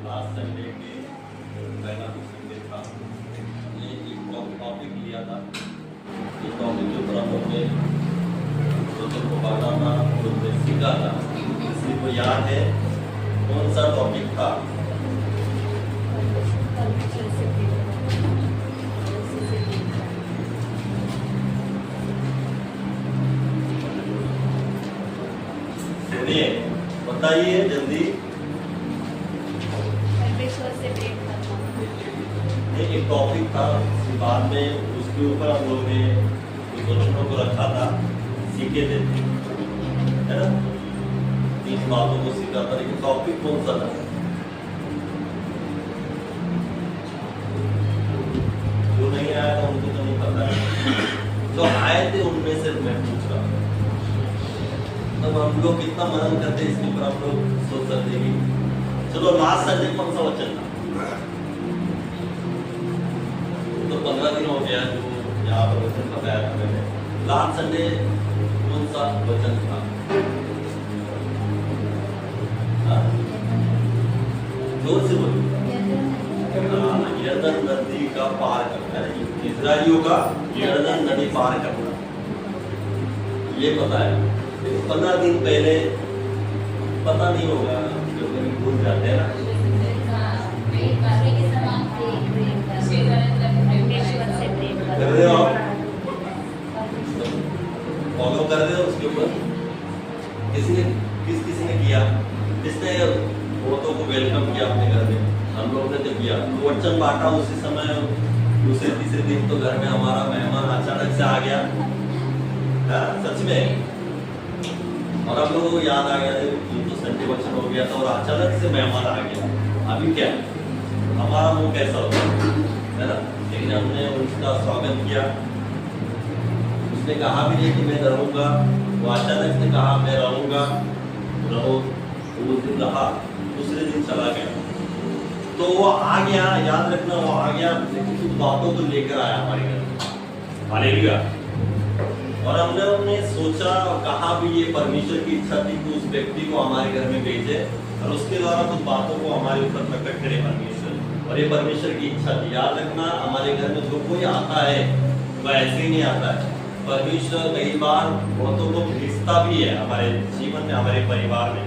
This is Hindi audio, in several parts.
लास्ट संडे के पहला संडे था, ये एक टॉपिक लिया था। इस टॉपिक के ऊपर हम लोग ने प्रोजेक्ट को बांटा था, प्रोजेक्ट सीखा था। किसी को याद है कौन सा टॉपिक था? सुनिए, बताइए जल्दी। एक टॉपिक था, बाद में उसके ऊपर हम लोग ने क्वेश्चनों को रखा था, सीखे थे, है ना? 3 बातों को सीखा था, लेकिन टॉपिक कौन सा था? जो नहीं आया था उनको तो नहीं पता है, जो आए थे उनमें से मैं पूछ रहा हूँ। तब हम लोग कितना मनन करते इसके ऊपर हम लोग सोच सकते हैं कि चलो लास्ट संडे कौन सा वचन था? तो 15 दिन हो गया जो यहाँ पर वचन बताया था मैंने। लास्ट संडे कौन सा वचन था? जोर से बोलिए। यरदन नदी का पार करना है, इजराइलियों का यरदन नदी पार करना, ये पता है। 15 दिन पहले पता नहीं होगा, जो कभी भूल जाते हैं ना। कर रहे हो फॉलो कर रहे हो उसके ऊपर? किसी ने किया? किसने औरतों को वेलकम किया अपने घर में? हम लोगों ने तो किया। तो वचन बांटा उसी समय, दूसरे तीसरे दिन तो घर में हमारा मेहमान अचानक से आ गया, सच में। और हम लोगों को याद आ गया तो संडे वचन हो गया था और अचानक से मेहमान आ गया। अभी क्या हमारा मुंह कैसा होता है ना? लेकिन हमने उसका स्वागत किया। उसने कहा भी नहीं कि मैं रहूंगा, वो अचानक से कहा मैं रहूंगा, रहो। उस दिन रहा, दूसरे दिन चला गया। तो वो आ गया, याद रखना, वो आ गया लेकिन कुछ बातों को लेकर आया हमारे घर। हालेलुया। और हमने सोचा और कहा भी ये परमेश्वर की इच्छा थी कि उस व्यक्ति को हमारे घर में भेजे और उसके द्वारा कुछ बातों को हमारे ऊपर प्रकट करे परमेश्वर। और ये परमेश्वर की इच्छा थी। याद रखना, हमारे घर में जो कोई आता है वह ऐसे ही नहीं आता है। परमेश्वर कई बार बहुतों को भेजता भी है हमारे जीवन में, हमारे परिवार में।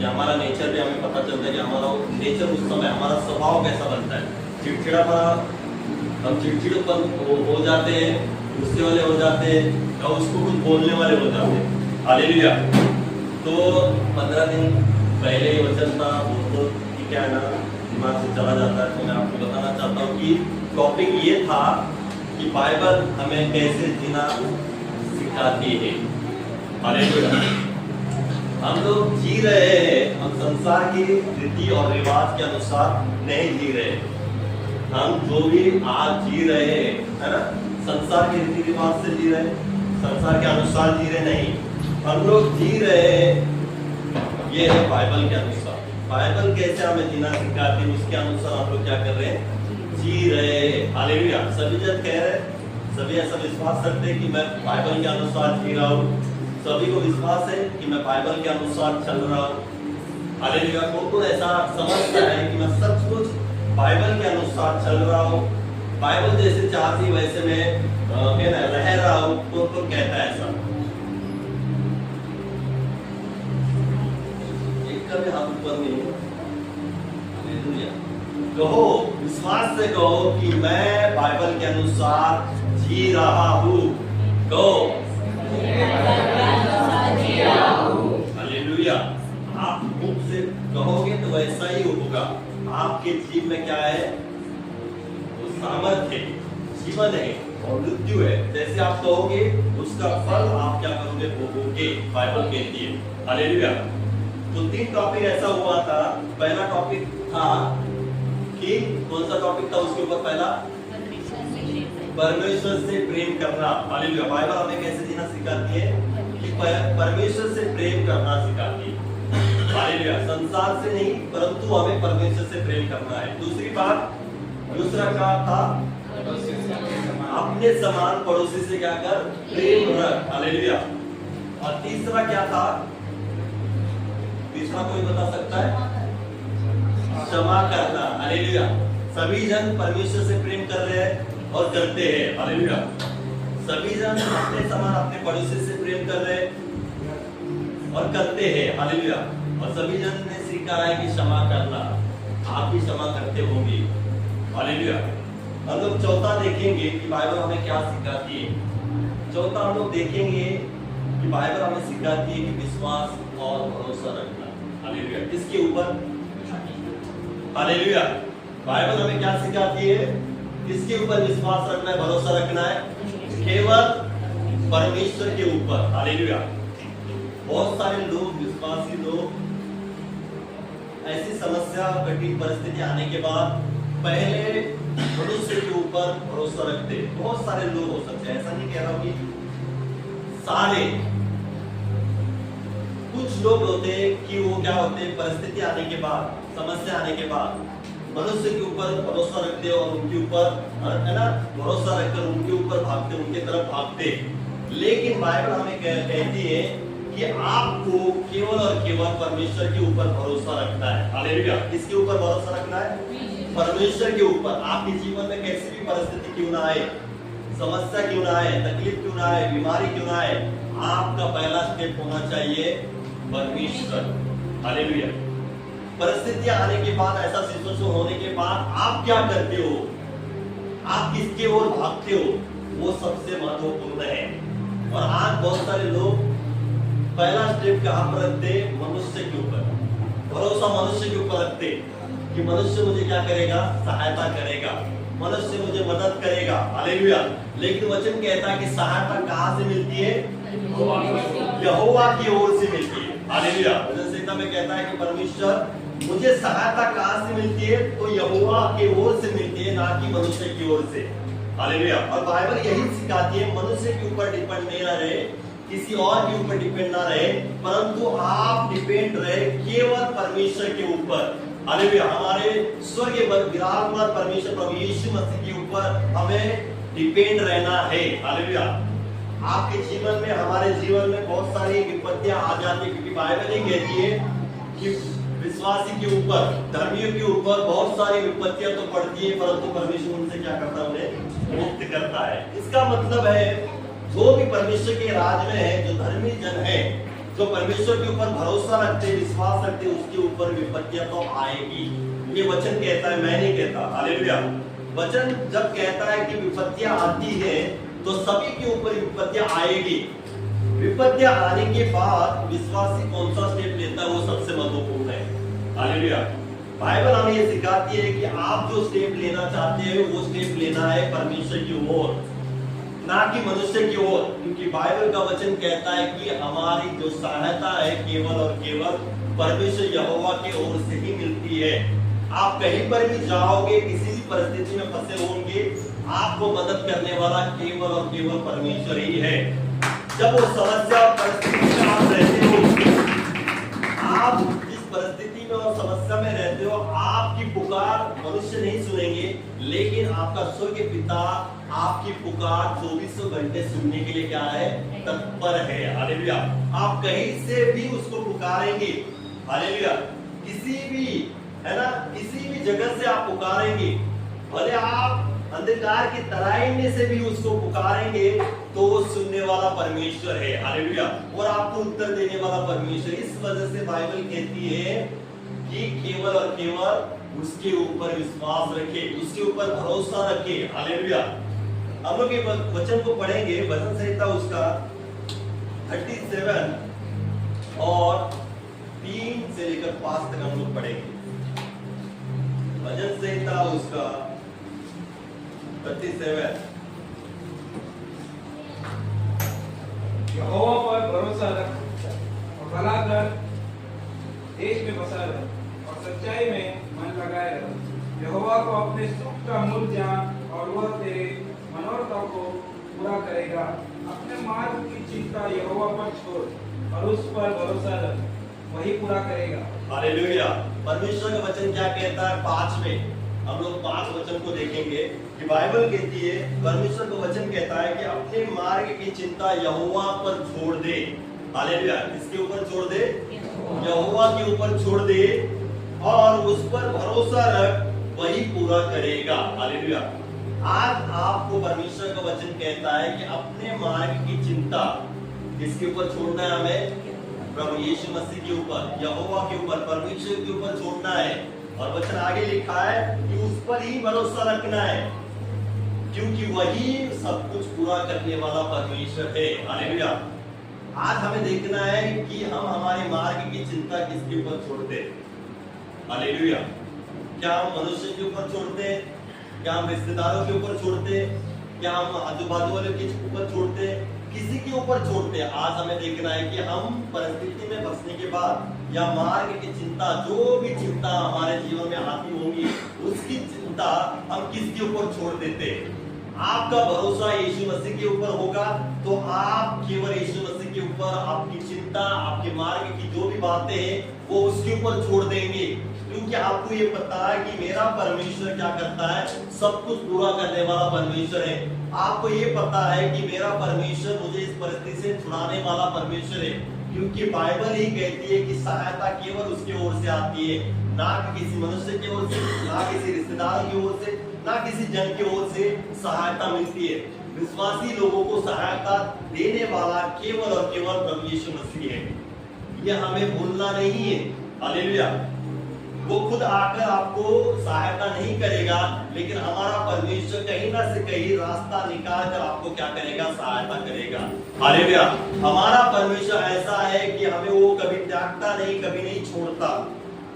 या हमारा नेचर भी हमें पता चलता है कि हमारा नेचर उस समय, हमारा स्वभाव कैसा बनता है। चिड़चिड़ापन, हम चिड़चिड़ापन हो जाते हैं, गुस्से वाले हो जाते हैं, या उसको कुछ बोलने वाले हो जाते हैं। हालेलुया। तो 15 दिन पहले ही वचन था, वो तो क्या है ना, दिमाग से चला जाता है। तो मैं आपको बताना चाहता हूँ कि टॉपिक ये था कि बाइबल हमें कैसे जीना सिखाती है। हालेलुया। हम लोग जी रहे हैं, हम संसार की रीति और रिवाज के अनुसार नहीं जी रहे। हम जो भी आज जी रहे हैं, है ना, संसार के रीति रिवाज से जी रहे, संसार के अनुसार जी रहे नहीं। हम लोग जी रहे हैं ये है बाइबल के अनुसार। बाइबल कैसे हमें जीना सिखाती है, उसके अनुसार हम लोग क्या कर रहे हैं? जी रहे हैं। हालेलुया। सभी जन कह रहे, सभी ऐसा विश्वास करते हैं कि मैं बाइबल के अनुसार जी रहा हूँ। सभी को विश्वास है कि मैं बाइबल के अनुसार चल रहा हूँ। हालेलुया। कौन ऐसा समझता है कि मैं सचमुच बाइबल के अनुसार चल रहा हूँ, बाइबल जैसे चाहती वैसे मैं रह रहा हूँ? कौन कहता है ऐसा? एक का भी हाथ ऊपर नहीं है। हालेलुया। कहो, विश्वास से कहो कि मैं बाइबल के अनुसार जी रहा हूँ। कहो हालेलुया। आप मुख से कहोगे तो वैसा ही होगा। आपके जीवन में क्या है? वो सामर्थ्य है, जीवन है और मृत्यु है। जैसे आप कहोगे उसका फल आप क्या करोगे? भोगोगे, बाइबल कहती है। हालेलुया। तो 3 टॉपिक ऐसा हुआ था। पहला टॉपिक था कि कौन सा टॉपिक था उसके ऊपर? पहला परमेश्वर से प्रेम करना। हालेलुया। बाइबल हमें कैसे जीना सिखाती है? कि परमेश्वर से प्रेम करना सिखाती है। हालेलुया। संसार से नहीं, परंतु हमें परमेश्वर से प्रेम करना है। दूसरी बात, दूसरा क्या था? अपने समान पड़ोसी से क्या कर? प्रेम रख। हालेलुया। और तीसरा क्या था? तीसरा कोई बता सकता है? क्षमा करना। हालेलुया। सभी जन परमेश्वर से प्रेम कर रहे हैं और करते हैं। हालेलुया। सभी जन अपने समान अपने पड़ोसी से प्रेम कर रहे हैं और करते हैं। हालेलुया। और सभी जन ने सीखा है कि क्षमा करना। आप भी क्षमा करते होंगे। हालेलुया। हम लोग चौथा देखेंगे कि बाइबल हमें क्या सिखाती है। चौथा हम लोग देखेंगे कि बाइबल हमें सिखाती है कि विश्वास और भरोसा रखना। हालेलुया। किसके ऊपर? हालेलुया। बाइबल हमें क्या सिखाती है? किसके ऊपर विश्वास रखना है, भरोसा रखना है? केवल परमेश्वर के ऊपर। हालेलुया। बहुत सारे लोग, विश्वासी लोग, ऐसी समस्या, कठिन परिस्थिति आने के बाद पहले मनुष्य के ऊपर भरोसा रखते। बहुत सारे लोग हो सकते हैं, ऐसा नहीं कह रहा हूं कि सारे, कुछ लोग होते हैं कि वो क्या होते हैं, परिस्थिति आने के बाद, समस्या आने के बाद मनुष्य के ऊपर भरोसा रखते और उनके ऊपर, है ना, भरोसा रखकर उनके ऊपर भागते, उनके तरफ भागते। लेकिन बाइबल हमें कहती है कि आपको केवल और केवल परमेश्वर के ऊपर भरोसा रखना है। हालेलुया। किसके ऊपर भरोसा रखना है? परमेश्वर के ऊपर। आपके जीवन में कैसी भी परिस्थिति क्यों ना आए, समस्या क्यों ना आए, तकलीफ क्यों ना आए, बीमारी क्यों ना आए, आपका पहला स्टेप होना चाहिए परमेश्वर। हालेलुया। परिस्थितियां आने के बाद, ऐसा सिचुएशन होने के बाद आप क्या करते हो, आप किसके ओर भागते हो, वो सबसे महत्वपूर्ण है। और आज बहुत सारे लोग पहला स्टेप कहां पर रखते? मनुष्य के ऊपर। भरोसा मनुष्य के ऊपर रखते कि मनुष्य मुझे क्या करेगा, सहायता करेगा, मनुष्य मुझे मदद करेगा। हालेलुया। लेकिन वचन कहता है कि सहायता कहां से मिलती है? यहोवा की ओर से मिलती है। हालेलुया। वचन संहिता में कहता है कि परमेश्वर मुझे सहायता कहां से मिलती है? तो यहोवा की ओर से मिलती है, ना कि मनुष्य की ओर से। हालेलुया। और बाइबल यही सिखाती है, मनुष्य के ऊपर डिपेंड नहीं रहे, किसी और के ऊपर डिपेंड ना रहे, परंतु आप डिपेंड रहे केवल परमेश्वर के ऊपर। हालेलुया। हमारे स्वर्गीय विराजमान परमेश्वर प्रभु यीशु मसीह के ऊपर हमें डिपेंड रहना है। हालेलुया। आपके जीवन में, हमारे जीवन में बहुत सारी विपत्तियां आ जाती है, क्योंकि बाइबल ही कहती है कि विश्वासी के ऊपर, धर्मियों के ऊपर बहुत सारी विपत्तियां तो पड़ती है, परंतु परमेश्वर उनसे क्या करता है? उन्हें मुक्त करता है। इसका मतलब है जो भी परमेश्वर के राज में है, जो धर्मी जन है, जो परमेश्वर के ऊपर भरोसा रखते, विश्वास रखते, उसके ऊपर विपत्तियां तो आएगी। ये वचन कहता है, मैं नहीं कहता। हालेलुया। वचन जब कहता है कि विपत्तियां आती है, तो सभी के ऊपर विपत्तियां आएगी। विपत्तियां आने के बाद विश्वासी कौन सा स्टेप लेता है, वो सबसे महत्वपूर्ण है। हालेलुया। बाइबल हमें ये सिखाती है कि आप जो स्टेप लेना चाहते हैं, वो स्टेप लेना है परमेश्वर की ओर, ना कि मनुष्य की ओर। क्योंकि बाइबल का वचन कहता है कि हमारी जो सहायता है केवल और केवल परमेश्वर यहोवा की ओर से ही मिलती है। आप कहीं पर भी जाओगे, किसी भी परिस्थिति में फंसे होंगे, आपको मदद करने वाला केवल और केवल परमेश्वर ही है। जब वो समस्या और परिस्थिति में आप रहते हो, आप जिस परिस्थिति में और समस्या में रहते हो, आपकी पुकार मनुष्य नहीं सुनेंगे, लेकिन आपका स्वर्गीय पिता आपकी पुकार 24 घंटे सुनने के लिए क्या है? तत्पर है। हालेलुया। आप कहीं से भी उसको पुकारेंगे। हालेलुया। किसी भी, है ना, किसी भी जगह से आप पुकारेंगे, भले आप अंधकार की तराई में से भी उसको पुकारेंगे, तो वो सुनने वाला परमेश्वर है। हालेलुया। और आपको उत्तर देने वाला परमेश्वर। इस वजह से बाइबल कहती है कि केवल और केवल उसके ऊपर विश्वास रखे, उसके ऊपर भरोसा रखे। हालेलुया। हम लोग ये वचन को पढ़ेंगे, वचन संहिता उसका 37 और 3 से लेकर 5 तक हम लोग पढ़ेंगे। वचन संहिता उसका 37। यहोवा पर भरोसा रख और भला कर, देश में बसा रह और सच्चाई में मन लगाए रह। यहोवा को अपने सुख का मूल जान और वह तेरे मनोरथों को पूरा करेगा। अपने मार्ग की चिंता यहोवा पर छोड़ और उस पर भरोसा रख, वही पूरा करेगा। हालेलुया। परमेश्वर का वचन क्या कहता है? 5 में हम लोग 5 वचन को देखेंगे कि बाइबल कहती है, परमेश्वर का वचन कहता है कि अपने मार्ग की चिंता यहोवा पर छोड़ दे। हालेलुया। किसके ऊपर छोड़ दे? यहोवा के ऊपर छोड़ दे और उस पर भरोसा रख, वही पूरा करेगा। हालेलुया। आज आपको परमेश्वर का वचन कहता है कि अपने मार्ग की चिंता किसके ऊपर छोड़ना है? हमें प्रभु यीशु मसीह के ऊपर, यहोवा के ऊपर, परमेश्वर के ऊपर छोड़ना है। और वचन आगे लिखा है कि उस पर ही भरोसा रखना है, क्योंकि वही सब कुछ पूरा करने वाला परमेश्वर है। हालेलुया। आज हमें देखना है कि हम हमारे मार्ग की चिंता किसके ऊपर छोड़ते हैं। हालेलुया। क्या हम मनुष्य के ऊपर छोड़ते हैं? क्या हम रिश्तेदारों के ऊपर छोड़ते हैं? क्या हम आजू बाजू वालों के ऊपर छोड़ते हैं? किसी के ऊपर छोड़ते हैं? आज हमें देखना है कि हम परिस्थिति में फंसने के बाद या मार्ग की चिंता, जो भी चिंता हमारे जीवन में आती होगी, उसकी चिंता हम किसके ऊपर छोड़ देते हैं? आपका भरोसा यीशु मसीह के ऊपर होगा तो आप केवल यीशु मसीह के ऊपर आपकी चिंता, आपके मार्ग की जो भी बातें हैं वो उसके ऊपर छोड़ देंगे, क्योंकि आपको ये पता है कि मेरा परमेश्वर क्या करता है, सब कुछ पूरा करने वाला परमेश्वर है। आपको ये पता है कि मेरा परमेश्वर मुझे इस परिस्थिति से छुड़ाने वाला परमेश्वर है, क्योंकि बाइबल ही कहती है कि सहायता केवल उसके ओर से आती है, ना कि किसी मनुष्य की ओर से, ना किसी रिश्तेदार की ओर से, ना किसी जन की ओर से सहायता मिलती है। विश्वासी लोगों को सहायता देने वाला केवल और केवल प्रभु यीशु मसीह है। यह हमें भूलना नहीं है। हालेलुया। वो खुद आकर आपको सहायता नहीं करेगा, लेकिन हमारा परमेश्वर कहीं ना से कहीं रास्ता निकाल कर आपको क्या करेगा? सहायता करेगा। हालेलुया। हमारा परमेश्वर ऐसा है कि हमें वो कभी त्यागता नहीं, कभी नहीं छोड़ता।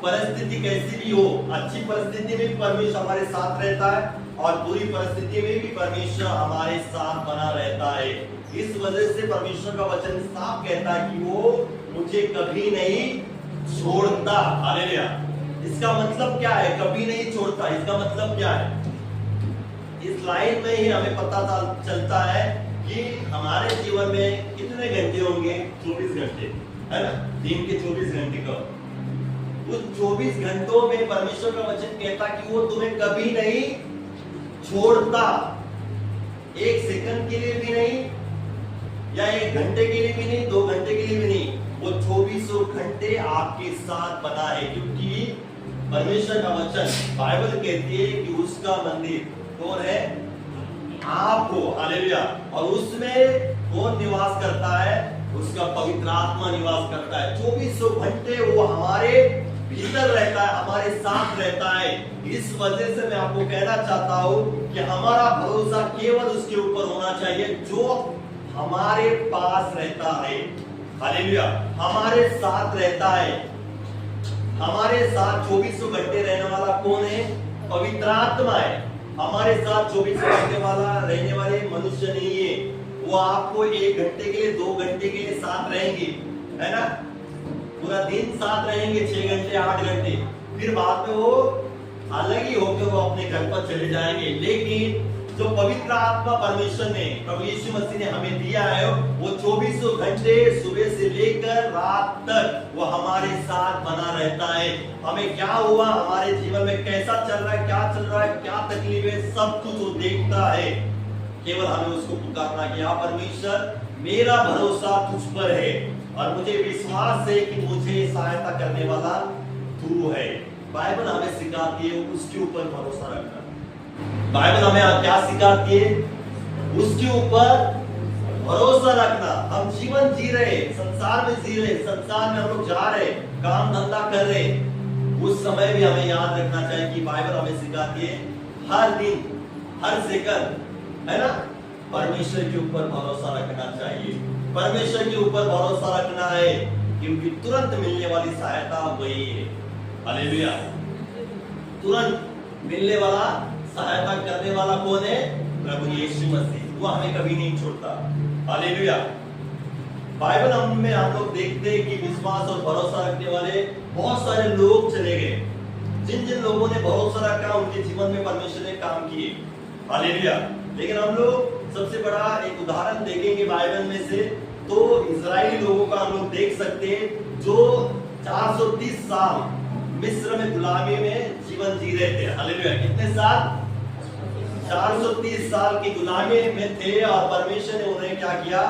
परिस्थिति कैसी भी हो, अच्छी परिस्थिति में भी परमेश्वर हमारे साथ रहता है और बुरी परिस्थिति में भी परमेश्वर हमारे साथ बना रहता है। इस वजह से परमेश्वर का वचन साफ कहता है कि वो मुझे कभी नहीं छोड़ता। हालेलुया। इसका मतलब क्या है? कभी नहीं छोड़ता। इसका मतलब क्या है? इस लाइन में ही हमें पता चलता है कि हमारे जीवन में कितने घंटे होंगे? 24 घंटे, है ना? दिन के 24 घंटे का। उस 24 घंटों में परमेश्वर का वचन कहता कि वो तुम्हें कभी नहीं छोड़ता, एक सेकंड के लिए भी नहीं, या 1 घंटे के लिए भी नहीं, 2 घंटे के लिए भी नहीं। वो 24 घंटे आपके साथ बना है, क्योंकि परमेश्वर का वचन बाइबल कहती है कि उसका मंदिर कौन है? आप हो। हालेलुया। और उसमें कौन निवास करता है? उसका पवित्र आत्मा निवास करता है। 24 घंटे वो हमारे भीतर रहता है, हमारे साथ रहता है। इस वजह से मैं आपको कहना चाहता हूं कि हमारा भरोसा केवल उसके ऊपर होना चाहिए जो हमारे पास रहता है। हालेलुया। हमारे साथ रहता है। हमारे साथ 24 घंटे रहने वाला कौन है? पवित्र आत्मा है। हमारे साथ 24 घंटे वाला रहने वाले मनुष्य नहीं है। वो आपको 1 घंटे के लिए, 2 घंटे के लिए साथ रहेंगे, है ना? पूरा दिन साथ रहेंगे, 6 घंटे, 8 घंटे, फिर बाद में वो अलग ही होकर वो अपने घर पर चले जाएंगे। लेकिन जो पवित्र आत्मा परमेश्वर ने, प्रभु यीशु मसीह ने हमें दिया है, वो 24 घंटे सुबह से लेकर रात तक वो हमारे साथ बना रहता है। हमें क्या हुआ, हमारे जीवन में कैसा चल रहा है, क्या चल रहा है, क्या तकलीफ है, सब कुछ वो देखता है। केवल हमें उसको पुकारना कि हाँ परमेश्वर, मेरा भरोसा तुझ पर है और मुझे विश्वास है कि मुझे सहायता करने वाला तू है। बाइबल हमें सिखाती है उसके ऊपर भरोसा रखना। बाइबल हमें क्या सिखाती है? उसके ऊपर भरोसा रखना। हम जीवन जी रहे, संसार में जी रहे, संसार में हम लोग जा रहे, काम धंधा कर रहे, उस समय भी हमें याद रखना चाहिए कि बाइबल हमें सिखाती है हर दिन, हर सेकंड, है ना, परमेश्वर के ऊपर भरोसा रखना चाहिए। परमेश्वर के ऊपर भरोसा रखना है, क्योंकि तुरंत मिलने वाली सहायता वही है। हालेलुया। तुरंत मिलने वाला, सहायता करने वाला कौन है? प्रभु यीशु मसीह। वो हमें कभी नहीं छोड़ता। हालेलुया। बाइबल में हम लोग देखते हैं कि विश्वास और भरोसा रखने वाले बहुत सारे लोग चले गए। जिन जिन लोगों ने भरोसा रखा उनके जीवन में परमेश्वर ने काम किए। हालेलुया। लेकिन हम लोग सबसे बड़ा एक उदाहरण देखेंगे बाइबल में से, तो इजरायली लोगों का हम लोग देख सकते हैं जो 430 साल मिस्र में गुलामी में जीवन जी रहे थे। हालेलुया। कितने साल? 430 साल की गुलामी में थे और परमेश्वर ने उन्हें क्या किया?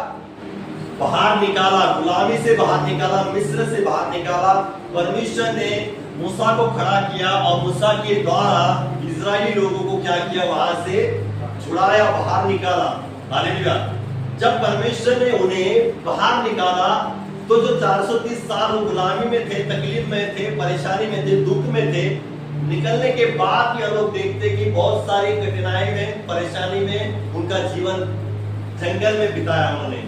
बाहर निकाला, गुलामी से बाहर निकाला, मिस्र से बाहर निकाला, परमेश्वर ने मूसा को खड़ा किया और मूसा के द्वारा इजरायली लोगों को क्या किया, वहां से छुड़ाया, बाहर निकाला। हालेलुया। जब परमेश्वर ने उन्हें बाहर निकाला तो जो 430 साल वो गुलामी में थे, तकलीफ में थे, परेशानी में थे, दुख में थे, निकलने के बाद भी हम लोग देखते कि बहुत सारी कठिनाई में, परेशानी में उनका जीवन जंगल में बिताया उन्होंने।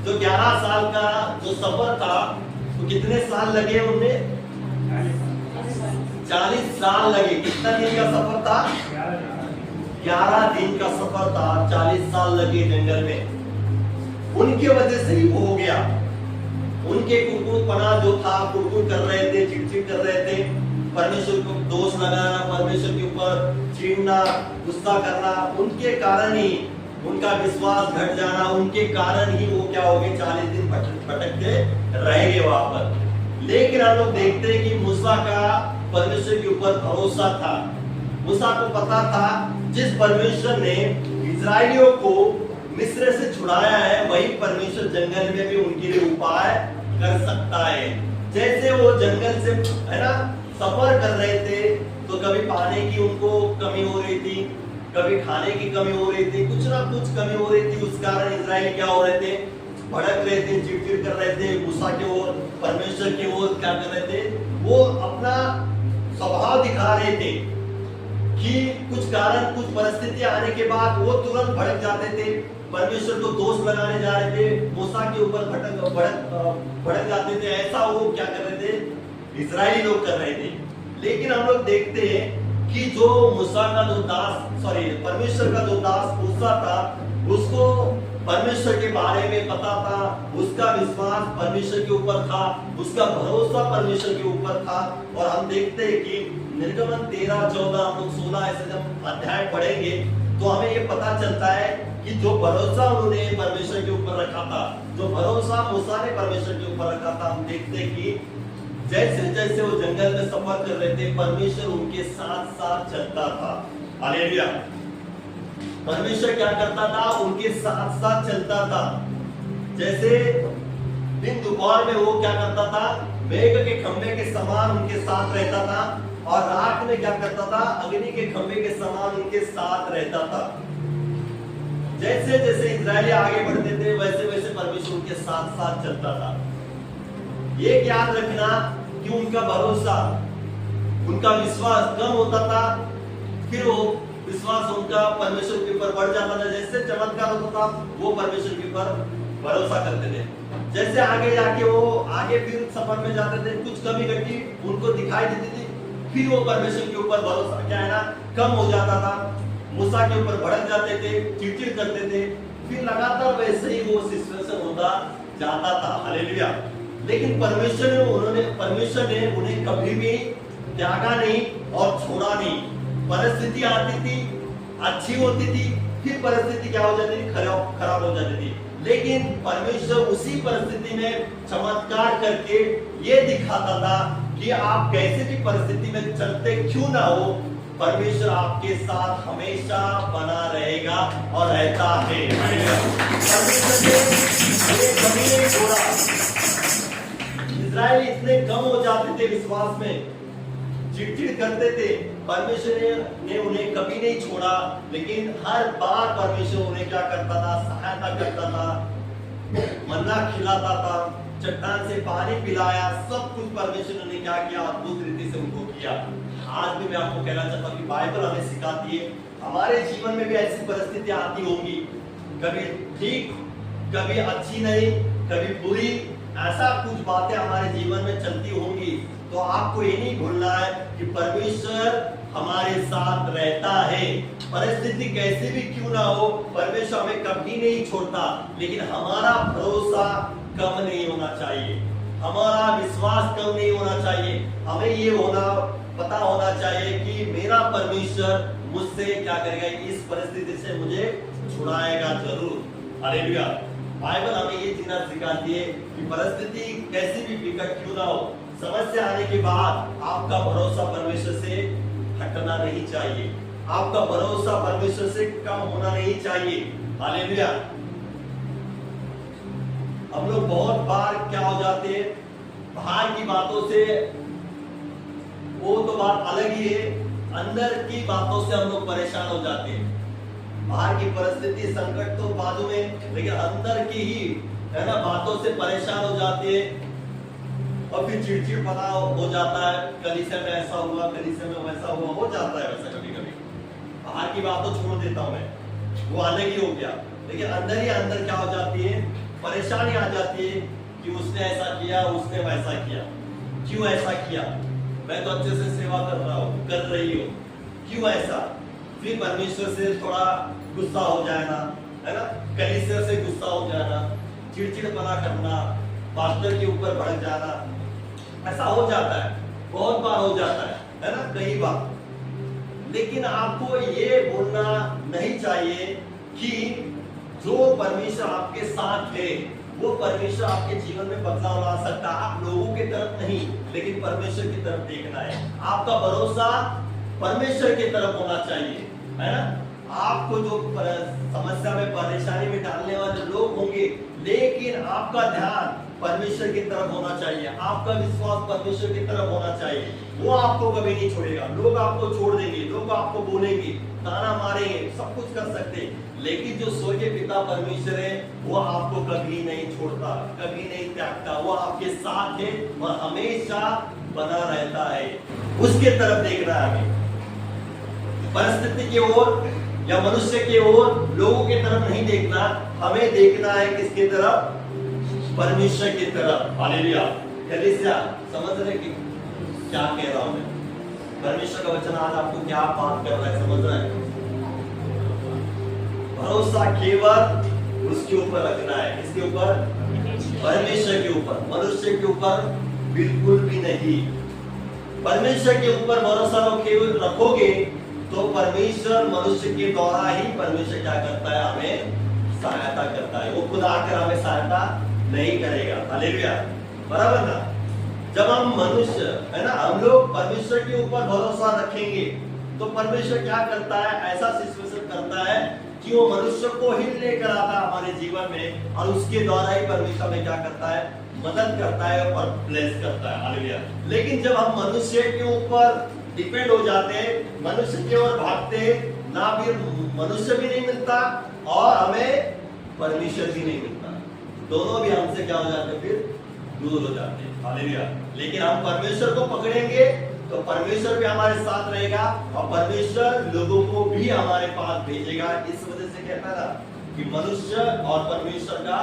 जो 11 साल का जो सफर था, तो कितने साल लगे उन्हें? 40 साल लगे। कितना दिन का सफर था? 11 दिन का सफर था, 40 साल लगे जंगल में। उनकी वजह से ही वो हो गया। उनके कुड़कुड़पना जो था, कुड़कुड़ कर रहे थे, चिड़चिड़ कर रहे थे, परमेश्वर को दोष लगाना, परमेश्वर के ऊपर चिढ़ना, गुस्सा करना, उनके कारण ही उनका विश्वास घट जाना, उनके कारण ही वो क्या हो गए, 40 दिन भटकते रह गए वहां पर। लेकिन हम लोग देखते हैं कि मूसा का परमेश्वर के ऊपर भरोसा था। मूसा को पता था जिस परमेश्वर ने इजरायलियों को मिस्र से छुड़ाया है, वही परमेश्वर जंगल में भी उनके लिए उपाय कर सकता है। जैसे वो जंगल से, है ना, सफर कर रहे थे तो कभी पानी की उनको कमी हो रही थी, कभी खाने की कमी हो रही थी, कुछ ना कुछ कमी हो रही थी। उस कारण इजराइल क्या हो रहे थे, भड़क रहे थे, चिड़चिड़ कर रहे थे, मूसा की ओर, परमेश्वर की ओर क्या कर रहे थे, वो अपना स्वभाव दिखा रहे थे कि कुछ कारण, कुछ परिस्थिति आने के बाद वो तुरंत भड़क जाते थे, परमेश्वर को दोष लगाने जा रहे थे, मूसा के ऊपर भड़क जाते थे। ऐसा वो क्या कर रहे थे, इजरायली लोग कर रहे थे। लेकिन हम लोग देखते हैं कि जो मूसा का जो दास, परमेश्वर का जो दास मूसा था, उसको परमेश्वर के बारे में पता था, उसका विश्वास परमेश्वर के ऊपर था, उसका भरोसा परमेश्वर के ऊपर था। और हम देखते हैं कि निर्गमन 13, 14, हम लोग 16 ऐसे जब अध्याय पढ़ेंगे तो हमें ये पता चलता है कि जो भरोसा उन्होंने परमेश्वर के ऊपर रखा था, जो भरोसा मूसा ने परमेश्वर के ऊपर रखा था, हम देखते हैं कि जैसे जैसे वो जंगल में सफर कर रहे थे, परमेश्वर उनके साथ साथ चलता था। हालेलुया। परमेश्वर क्या करता था, उनके साथ साथ चलता था। जैसे दिन दोपहर में वो क्या करता था, मेघ के खंभे के समान उनके साथ रहता था, और रात में क्या करता था, अग्नि के खंभे के समान उनके साथ रहता था। जैसे जैसे इजरायली आगे बढ़ते थे, वैसे वैसे परमेश्वर उनके साथ साथ चलता था। ये याद रखना कि उनका भरोसा, उनका विश्वास कम होता था, फिर वो विश्वास उनका परमेश्वर के ऊपर बढ़ जाता था। जैसे चमत्कार होता था, वो परमेश्वर के ऊपर भरोसा करते थे। जैसे आगे जाके वो आगे फिर सफर में जाते थे, कुछ कमी घटी उनको दिखाई देती थी, फिर वो परमेश्वर के ऊपर भरोसा क्या है ना, कम हो जाता था। मूसा के ऊपर भड़क जाते थे, चिड़चिड़ करते थे, फिर लगातार वैसे ही वो सिचुएशन होता जाता था। हालेलुया। लेकिन परमेश्वर ने उन्हें कभी भी त्यागा नहीं और छोड़ा नहीं। परिस्थिति आती थी, अच्छी होती थी, फिर परिस्थिति क्या हो जाती थी, खराब हो जाती थी। लेकिन परमेश्वर उसी परिस्थिति में चमत्कार करके ये दिखाता था कि आप कैसे भी परिस्थिति में चलते क्यों ना हो, परमेश्वर आपके साथ हमेशा बना रहेगा और रहता है। परमेश्वर ने उन्हें कभी नहीं छोड़ा। इजराइल इतने कम हो जाते थे विश्वास में, चिड़चिड़ करते थे, परमेश्वर ने उन्हें कभी नहीं छोड़ा। लेकिन हर बार परमेश्वर उन्हें क्या करता था, सहायता करता था, मन्ना खिलाता था, चट्टान से पानी पिलाया, सब कुछ परमेश्वर ने क्या किया, अद्भुत रीति से उनको किया। आज भी मैं आपको कहना चाहता हूँ कि बाइबल हमें सिखाती है, हमारे जीवन में भी ऐसी परिस्थितियां आती होंगी, कभी ठीक, कभी अच्छी नहीं, कभी बुरी, ऐसा कुछ बातें हमारे जीवन में चलती होंगी। तो आपको ये नहीं भूलना है कि परमेश्वर हमारे साथ रहता है। परिस्थिति कैसे भी क्यों ना हो, परमेश्वर हमें कभी नहीं छोड़ता। लेकिन हमारा भरोसा कम नहीं होना चाहिए, हमारा विश्वास कम नहीं होना चाहिए। हमें ये पता होना चाहिए कि मेरा परमेश्वर मुझसे क्या करेगा, इस परिस्थिति से मुझे छुड़ाएगा जरूर। हालेलुया। बाइबल हमें ये जीना सिखाती है कि परिस्थिति कैसी भी विकट क्यों ना हो, समस्या आने के बाद आपका भरोसा परमेश्वर से हटना नहीं चाहिए, आपका भरोसा परमेश्वर से कम होना नहीं चाहिए। हालेलुया। हम लोग बहुत बार क्या हो जाते हैं, बाहर की बातों से, वो तो बात अलग ही है, अंदर की बातों से हम लोग परेशान हो जाते हैं। बाहर की परिस्थिति संकट तो बाजू में, लेकिन अंदर की ही है ना बातों से परेशान हो जाते हैं और फिर चिड़चिड़पना हो जाता है। कलीसिया में ऐसा हुआ, कलीसिया में वैसा हुआ, हो जाता है वैसा कभी कभी। बाहर की बात तो छोड़ देता हूं मैं, वो अलग ही हो गया, लेकिन अंदर ही अंदर क्या हो जाती है, परेशानी आ जाती है कि उसने ऐसा किया, उसने वैसा किया, क्यों ऐसा किया, मैं तो अच्छे से सेवा कर रहा हूँ, कर रही हूँ, क्यों ऐसा। फिर परमेश्वर से थोड़ा गुस्सा हो जाना, है ना, कलीसिया से गुस्सा हो जाना, चिड़चिड़पना करना, पास्टर के ऊपर भड़क जाना, ऐसा हो जाता है, बहुत बार हो जाता है ना, कई बार। लेकिन आपको ये बोलना नहीं चाहिए कि जो परमेश्वर आपके साथ है वो परमेश्वर आपके जीवन में बदलाव ला सकता है। आप लोगों की तरफ नहीं, लेकिन परमेश्वर की तरफ देखना है। आपका भरोसा परमेश्वर की तरफ होना चाहिए, है ना। आपको जो समस्या में, परेशानी में डालने वाले लोग होंगे, लेकिन आपका ध्यान परमेश्वर की तरफ होना चाहिए, आपका विश्वास परमेश्वर की तरफ होना चाहिए। वो आपको कभी नहीं छोड़ेगा। लोग आपको छोड़ देंगे, लोग आपको बोलेंगे, ताना मारेंगे, सब कुछ कर सकते, लेकिन जो स्वर्गीय पिता परमेश्वर है वो आपको कभी नहीं छोड़ता, कभी नहीं त्यागता। वो आपके साथ है, वह हमेशा बना रहता है। उसके तरफ देखना है हमें, परिस्थिति की ओर या मनुष्य की ओर, लोगों की तरफ नहीं देखना। हमें देखना है किसकी तरफ, परमेश्वर की तरफ। हालेलुया। कलीसिया समझ रहे कि क्या कह रहा हूं मैं? परमेश्वर का वचन आज आपको क्या बात कर रहा है, समझ रहे हैं? भरोसा केवल उसके ऊपर रखना है। किसके ऊपर? परमेश्वर के ऊपर, मनुष्य के ऊपर बिल्कुल भी नहीं। परमेश्वर के ऊपर भरोसा रखोगे तो परमेश्वर मनुष्य के द्वारा ही परमेश्वर क्या करता है, हमें सहायता करता है। वो खुद आकर हमें सहायता नहीं करेगा। हालेलुया, बराबर ना। जब हम मनुष्य, है ना, हम लोग परमेश्वर के ऊपर भरोसा रखेंगे तो परमेश्वर क्या करता है, ऐसा सिचुएशन करता है कि वो मनुष्य को ही लेकर आता है हमारे जीवन में, और उसके द्वारा ही परमेश्वर में क्या करता है, मदद करता है और ब्लेस करता है। हालेलुया। लेकिन जब हम मनुष्य के ऊपर डिपेंड हो जाते हैं, मनुष्य की ओर भागते हैं, ना फिर मनुष्य भी नहीं मिलता और हमें परमेश्वर भी नहीं मिलता, दोनों भी हमसे क्या हो जाते हैं, फिर दूर हो जाते हैं। हालेलुया। लेकिन हम परमेश्वर को पकड़ेंगे तो परमेश्वर भी हमारे साथ रहेगा और परमेश्वर लोगों को भी हमारे पास भेजेगा। इस वजह से कहता है ना कि मनुष्य और परमेश्वर का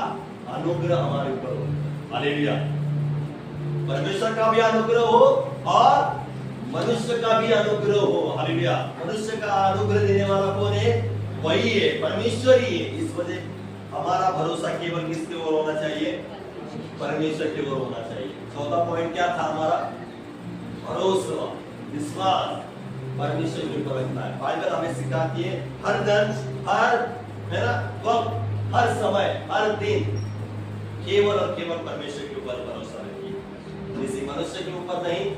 अनुग्रह हमारे ऊपर हो। हालेलुया। परमेश्वर का भी अनुग्रह हो और मनुष्य का भी अनुग्रह हो। हालेलुया। मनुष्य का अनुग्रह देने वाला कौन है? वही है, परमेश्वर ही है। इस वजह हमारा भरोसा केवल किसके ओर होना चाहिए? परमेश्वर की ओर होना चाहिए। चौथा पॉइंट क्या था हमारा? भरोसा, विश्वास परमेश्वर के ऊपर रखना है। बाइबल हमें सिखाती है हर दिन, हर, है ना, वक्त, हर समय, हर दिन केवल और केवल परमेश्वर के ऊपर भरोसा रखिए, किसी मनुष्य के ऊपर नहीं,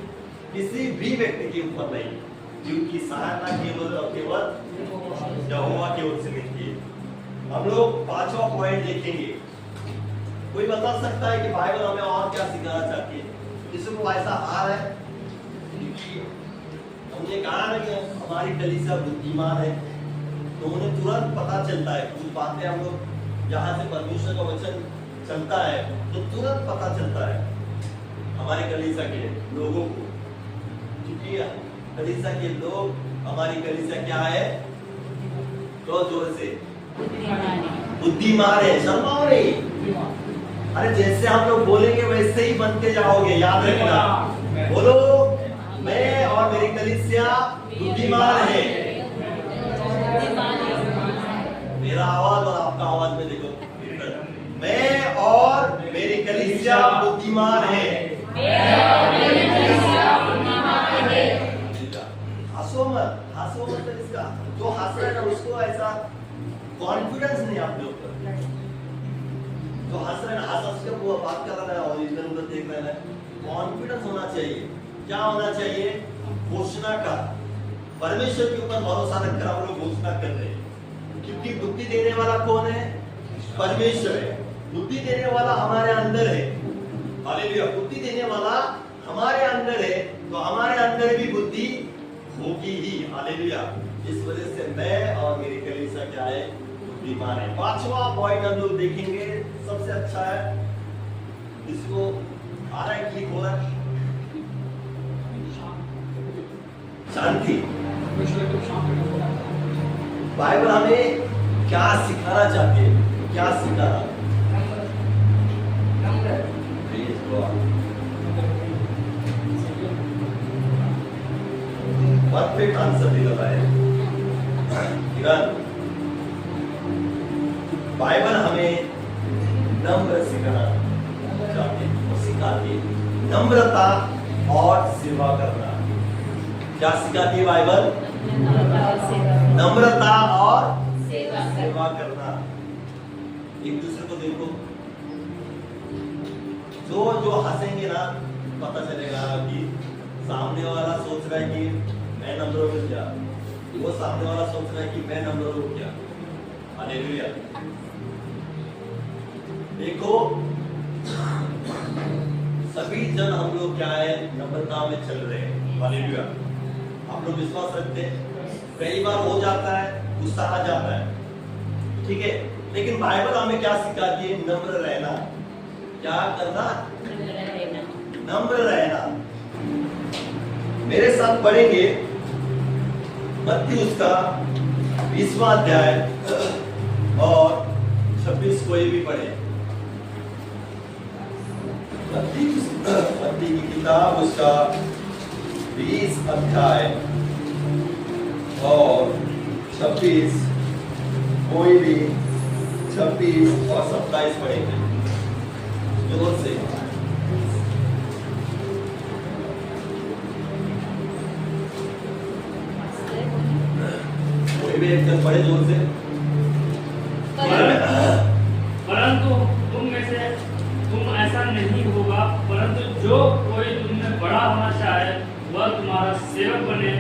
किसी भी व्यक्ति के ऊपर नहीं, क्योंकि सहायता केवल और केवल यहोवा की ओर से मिलती है। हम लोग पांचवा पॉइंट देखेंगे। कोई बता सकता है कि बाइबल हमें और क्या सिखाना चाहती है? किसी को ऐसा हार है? हमने कहा ना कि हमारी कलीसिया बुद्धिमान है, तो उन्हें तुरंत पता चलता है कुछ बातें। हम लोग यहाँ से परमेश्वर का वचन चलता है तो तुरंत पता चलता है हमारी कलीसिया के लोगों को, क्योंकि कलीसिया के लोग, हमारी कलीसिया क्या है? तो जोर से बुद्धिमान है, शर्माओ नहीं। अरे जैसे हम लोग बोलेंगे वैसे ही बनते जाओगे, याद रखना। बोलो, मैं और मेरी कलीसिया बुद्धिमान है। मेरा आवाज और आपका आवाज में देखो, मैं और मेरी कलीसिया बुद्धिमान है। हंसो मत, हंसो मत। इसका जो हंस रहा है ना, उसको ऐसा कॉन्फिडेंस नहीं आपके ऊपर। जो हंस रहे ना, हंस के वो बात कर रहा है और इधर उधर देख रहा है, कॉन्फिडेंस होना चाहिए। क्या होना चाहिए? घोषणा का। परमेश्वर के ऊपर भरोसा रखकर हम लोग घोषणा कर रहे हैं, क्योंकि बुद्धि देने वाला कौन है? परमेश्वर है। बुद्धि देने वाला हमारे अंदर है। हालेलुया। बुद्धि देने वाला हमारे अंदर है, तो हमारे अंदर भी बुद्धि होगी ही। हालेलुया। इस वजह से मैं और मेरी कलीसिया क्या है, बुद्धिमान है। पांचवा पॉइंट हम लोग देखेंगे, सबसे अच्छा है, इसको आ रहा है, क्लिक हो रहा है, शांति। बाइबल हमें क्या सिखाना चाहती है, क्या सिखा रहा है? परफेक्ट आंसर दिया है किरण। बाइबल हमें नम्र सिखाना चाहती है, वो सिखाती है नम्रता और सेवा करना। क्या सिखाती है बाइबल? नम्रता और सेवा करना। एक दूसरे को देखो, जो हंसेंगे ना, पता चलेगा कि सामने वाला सोच रहा है कि मैं नम्र हूं क्या, वो सामने वाला सोच रहा है कि मैं नम्र हूं क्या। हालेलुया। देखो, सभी जन हम लोग क्या है, नम्रता में चल रहे हैं। हालेलुया। आप लोग विश्वास रखते हैं? कई बार हो जाता है, गुस्सा आ जाता है, ठीक है, लेकिन बाइबल हमें क्या सिखाती है? नम्र रहना। क्या करना? नम्र रहना। मेरे साथ पढ़ेंगे मत्ती उसका 20वां अध्याय और 26, कोई भी पढ़े। मत्ती की किताब उसका 20 अध्याय और 26, कोई भी 26 और 27 पढ़ेंगे जोर से। कोई भी एक जन पढ़े जोर से। परंतु तुम ऐसा नहीं होगा, परंतु जो कोई तुमने बड़ा होना चाहे वह तुम्हारा सेवक बने,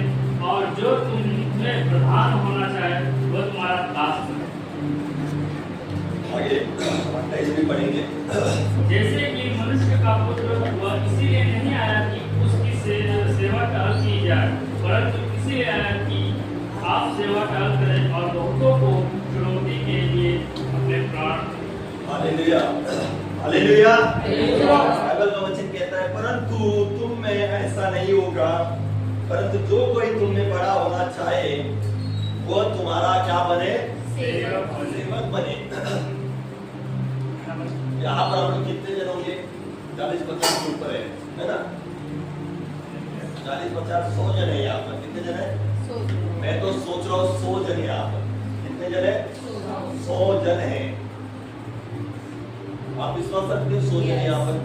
और जो तुम्हें प्रधान होना चाहे वह तुम्हारा दास बने। आगे 28 भी पढ़ेंगे। जैसे कि मनुष्य का पुत्र वह इसीलिए नहीं आया कि उसकी सेवा टहल की जाए, परंतु इसीलिए आया कि आप सेवा टहल करें और बहुतों को चुनौती के लिए अपने प्राण। हालेलुया। हालेलुया। बाइबल का वचन कहता है, परंतु तुम में ऐसा नहीं होगा, परंतु जो कोई तुम में बड़ा होना चाहे वो तुम्हारा क्या बने? सेवक बने। यहाँ पर हम लोग कितने जन होंगे? 40-50 के ऊपर है ना? 40-50 100 जन है यहाँ पर। कितने जन है? मैं तो सोच रहा हूँ 100 जन है यहाँ पर। कितने जन है? 100 जन है। आप विश्वास रखते हो 100 जन है यहाँ पर?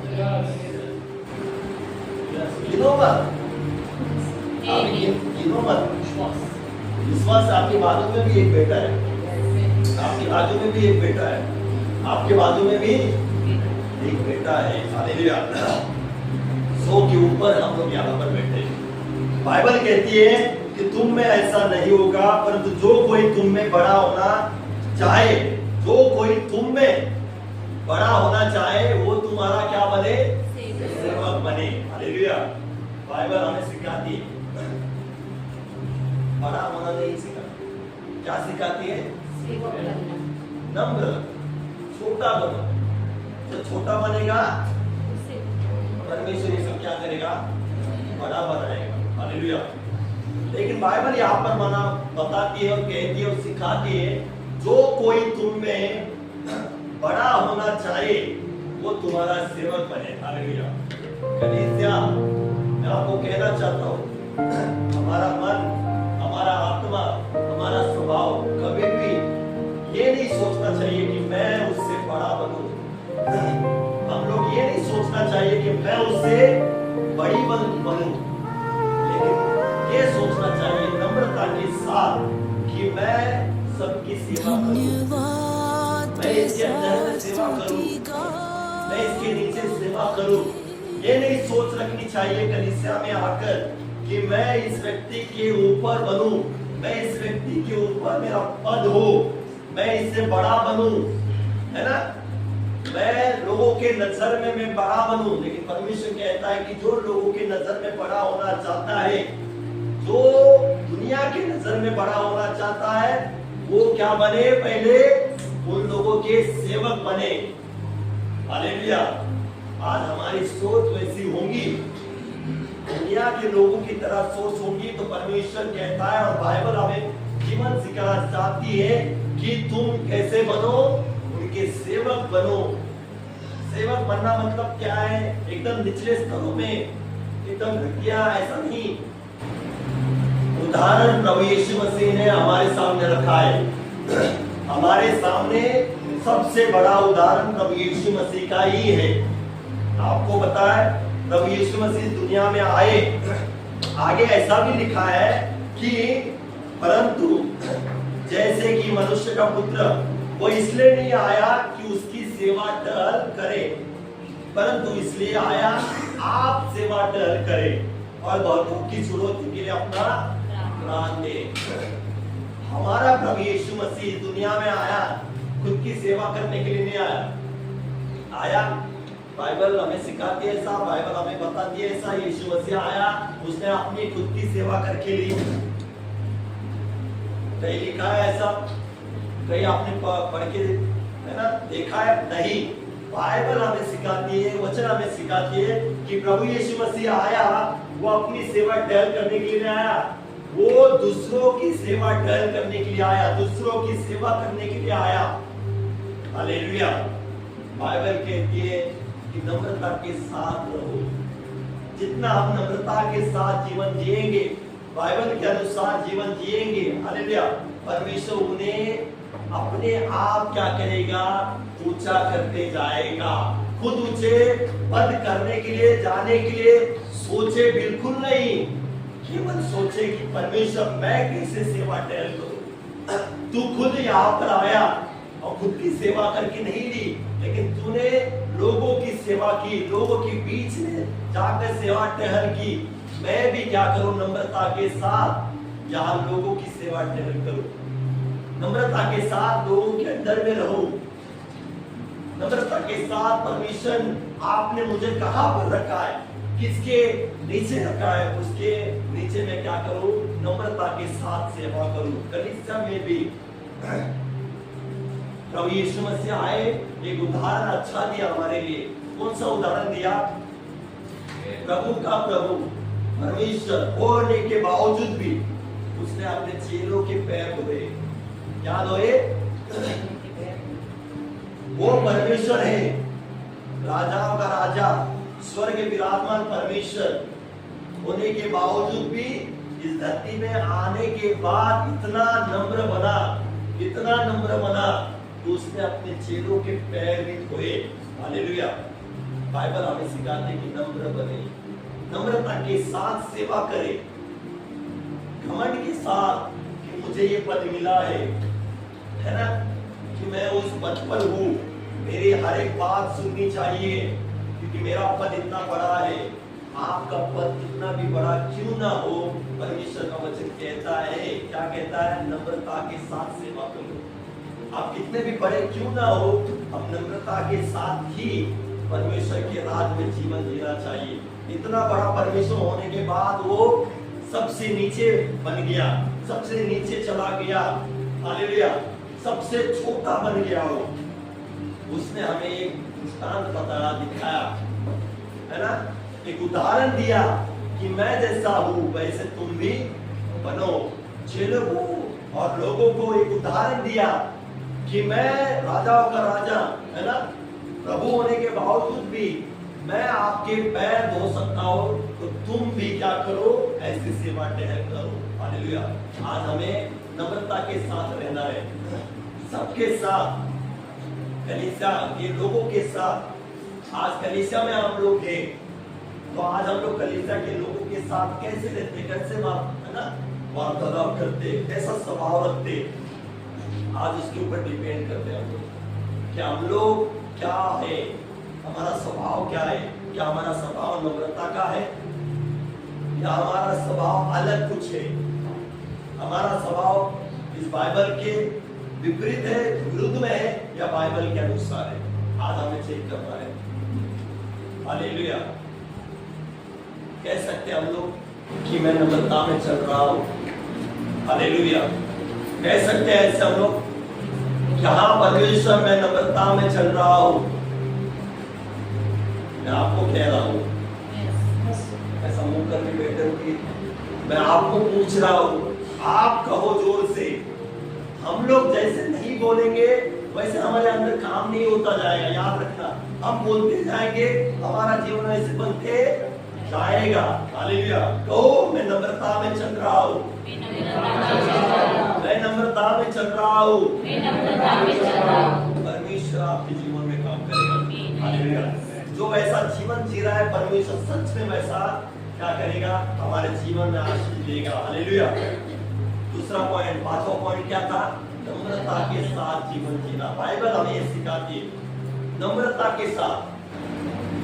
गिनो मत, गिनो मत। विश्वास। आपके बाजू में भी एक बेटा है, आपके बाजू में भी एक बेटा है, आपके बाजू में भी एक बेटा है। हालेलुया। 100 के ऊपर हम लोग यहाँ पर बैठे हैं। बाइबल कहती है कि तुम में ऐसा नहीं होगा, परंतु जो कोई तुम में बड़ा होना चाहे, जो कोई तुम में बड़ा होना चाहे वो तुम्हारा क्या बने? सेवक बने। हालेलुया। बाइबल हमें सिखाती है, बड़ा होना नहीं सिखाती। क्या सिखाती है? नम्र। छोटा बनो। जो छोटा बनेगा परमेश्वर ये सब क्या करेगा? बड़ा बनाएगा। हालेलुया। लेकिन बाइबल यहाँ पर मना बताती है और कहती है और सिखाती है, जो कोई तुम में बड़ा होना चाहे वो तुम्हारा सेवक बने। हालेलुया। कलीसिया, मैं आपको कहना चाहता हूँ, हमारा मन, हमारा आत्मा, हमारा स्वभाव कभी भी ये नहीं सोचना चाहिए कि मैं उससे बड़ा बनूं। हम लोग ये नहीं सोचना चाहिए कि मैं उससे बड़ी बनूं, लेकिन ये सोचना चाहिए नम्रता के साथ कि मैं सबकी सेवा करूं, मैं इसके अंदर सेवा करूं, मैं इसके नीचे सेवा करूं। ये नहीं सोच रखनी चाहिए कलीसिया में आकर कि मैं इस व्यक्ति के ऊपर बनूं, मैं इस व्यक्ति के ऊपर मेरा पद हो, मैं इससे बड़ा बनूं, है ना? मैं लोगों के नजर में मैं बड़ा बनूं, लेकिन परमेश्वर कहता है कि जो लोगों के नजर में बड़ा होना चाहता है, जो दुनिया के नजर में बड़ा होना चाहता है, वो क्या बने? पहले उन लोगों के सेवक बने। हालेलुया। आज हमारी सोच वैसी होगी, दुनिया के लोगों की तरह सोच होगी, तो परमेश्वर कहता है और बाइबल हमें जीवन सिखाना चाहती है कि तुम कैसे बनो? उनके सेवक बनो। सेवक बनना मतलब क्या है? एकदम निचले स्तरों में, एकदम घटिया ऐसा नहीं। उदाहरण प्रभु यीशु मसीह ने हमारे सामने रखा है। हमारे सामने सबसे बड़ा उदाहरण प्रभु यीशु मसीह का ही है। आपको पता है प्रभु यीशु मसीह दुनिया में आए, आगे ऐसा भी लिखा है कि परंतु जैसे कि मनुष्य का पुत्र वो इसलिए नहीं आया कि उसकी सेवा टहल करे, परंतु इसलिए आया आप सेवा टहल करे और बहुतों की जरूरत के लिए अपना प्राण दे। हमारा प्रभु यीशु मसीह दुनिया में आया, खुद की सेवा करने के लिए नहीं आया। आया, बाइबल हमें सिखाती है ऐसा, बाइबल हमें बताती है ऐसा। यीशु मसीह आया, उसने अपनी खुद की सेवा करके ली। कहीं लिखा है ऐसा? कहीं आपने पढ़ के है ना देखा है? नहीं। बाइबल हमें सिखाती है, वचन हमें सिखाती है कि प्रभु यीशु मसीह आया, वो अपनी सेवा टहल करने के लिए आया, वो दूसरों की सेवा टहल करने के लिए आया, दूसरों की सेवा करने के लिए आया। हालेलुया। बाइबल कहती है कि नम्रता के साथ रहो। जितना हम नम्रता के साथ जीवन जिएंगे, बाइबल के अनुसार जीवन जिएंगे, हालेलुया, परमेश्वर उन्हें अपने आप क्या करेगा? ऊंचा करते जाएगा। खुद ऊंचे पद करने के लिए, जाने के लिए सोचे बिल्कुल नहीं, केवल सोचे कि परमेश्वर मैं कैसे सेवा टहल करूं। तू खुद यहाँ पर आया और खुद की सेवा करके नहीं ली, लेकिन तूने लोगों की सेवा की, लोगों के बीच में जाकर सेवा टहल की। मैं भी क्या करूं? नम्रता के साथ यहाँ लोगों की सेवा टहल करूं, नम्रता के साथ लोगों के अंदर में रहूं, नम्रता के साथ परमेश्वर आपने मुझे कहां पर रखा है, किसके नीचे रखा है, उसके नीचे मैं क्या करूं? नम्रता के साथ सेवा करूं। कलीसिया में भी प्रभु यीशु मसीह आए, एक उदाहरण अच्छा दिया हमारे लिए। कौन सा उदाहरण दिया? प्रभु का प्रभु परमेश्वर होने के बावजूद भी उसने अपने चेलों के पैर धोए। क्या धोए? वो परमेश्वर है, राजाओं का राजा, स्वर्ग विराजमान परमेश्वर होने के बावजूद भी इस धरती में आने के बाद इतना नम्र बना, इतना नम्र बना, तो उसने अपने चेलों के पैर भी धोए। हालेलुया। बाइबल हमें सिखाते हैं कि नम्र बने, नम्रता के साथ सेवा करे, घमंड के साथ कि मुझे ये पद मिला है ना, कि मैं उस पद पर हूँ, मेरी हर एक बात सुननी चाहिए क्योंकि मेरा पद इतना बड़ा है। आपका पद कितना भी बड़ा क्यों ना हो, परमेश्वर का वचन कहता है, क्या कहता है? नम्रता के साथ सेवा करो। आप कितने भी बड़े क्यों ना हो, हम नम्रता के साथ ही परमेश्वर के राज में जीवन जीना चाहिए। इतना बड़ा परमेश्वर होने के बाद वो सबसे नीचे बन गया, सबसे नीचे चला गया। हालेलुया। सबसे छोटा बन गया वो। उसने हमें एक दृष्टांत बताया, दिखाया, है ना, एक उदाहरण दिया कि मैं जैसा हूं वैसे तुम भी बनो। चेलों को और लोगों को एक उदाहरण दिया कि मैं राजाओं का राजा, है ना, प्रभु होने के बावजूद भी मैं आपके पैर धो सकता हूं, तो तुम भी क्या करो? ऐसी सेवा टहल करो। हालेलुया। आज हमें नम्रता के साथ रहना है, सबके साथ, कलीसिया के लोगों के साथ। आज कलीसिया में हम लोग हैं, तो आज हम लोग कलीसिया के लोगों के साथ कैसे रहते, कैसे है ना वार्तालाप करते, कैसा स्वभाव रखते, आज उसके ऊपर डिपेंड करते हैं हम लोग। क्या हम लोग क्या है, हमारा स्वभाव क्या है? क्या हमारा स्वभाव नम्रता का है या हमारा स्वभाव अलग कुछ है? हमारा स्वभाव इस बाइबल के विपरीत है, विरुद्ध में है, या बाइबल के अनुसार है? आज हमें चेक करना है। हालेलुया। कह सकते हैं हम लोग कि मैं नम्रता में चल रहा हूं। हालेलुया। कह सकते हैं ऐसे हम लोग कि हाँ परमेश्वर मैं नम्रता में चल रहा हूं। मैं आपको कह रहा हूं, ऐसा मुंह करके बैठे हो कि मैं आपको पूछ रहा हूं, आप कहो जोर से। हम लोग जैसे नहीं बोलेंगे वैसे हमारे अंदर काम नहीं होता जाएगा। याद रखना, हम बोलते जाएंगे हमारा जीवन ऐसे बनते जाएगा। हालेलुया। कहो मैं नम्रता में चल रहा हूं, मैं नम्रता में चल रहा हूं। परमेश्वर आपके जीवन में काम करेगा। हालेलुया। जो वैसा जीवन जी रहा है परमेश्वर सच में वैसा क्या करेगा, हमारे जीवन में आशीष देगा। हालेलुया। दूसरा पॉइंट, पांचवा पॉइंट क्या था? नम्रता के साथ जीवन जीना। बाइबल हमें ये सिखाती है, नम्रता के साथ,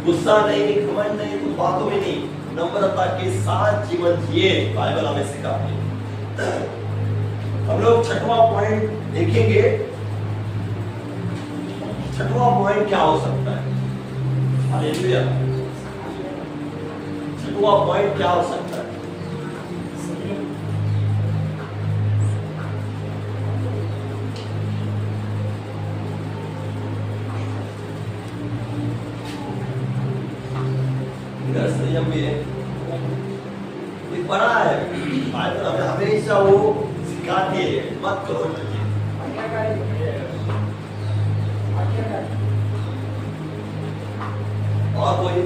गुस्सा नहीं, घमंड नहीं, कुछ बातों में नहीं, नम्रता के साथ जीवन जिए। बाइबल हमें सिखाती है। हम लोग छठवां पॉइंट देखेंगे। छठवां पॉइंट क्या हो सकता है? हालेलुया। छठवां पॉइंट क्या हो सकता है? संयम भी है, ये बड़ा है। बाइबल हमें हमेशा वो सिखाती है, मत करो ये। और कोई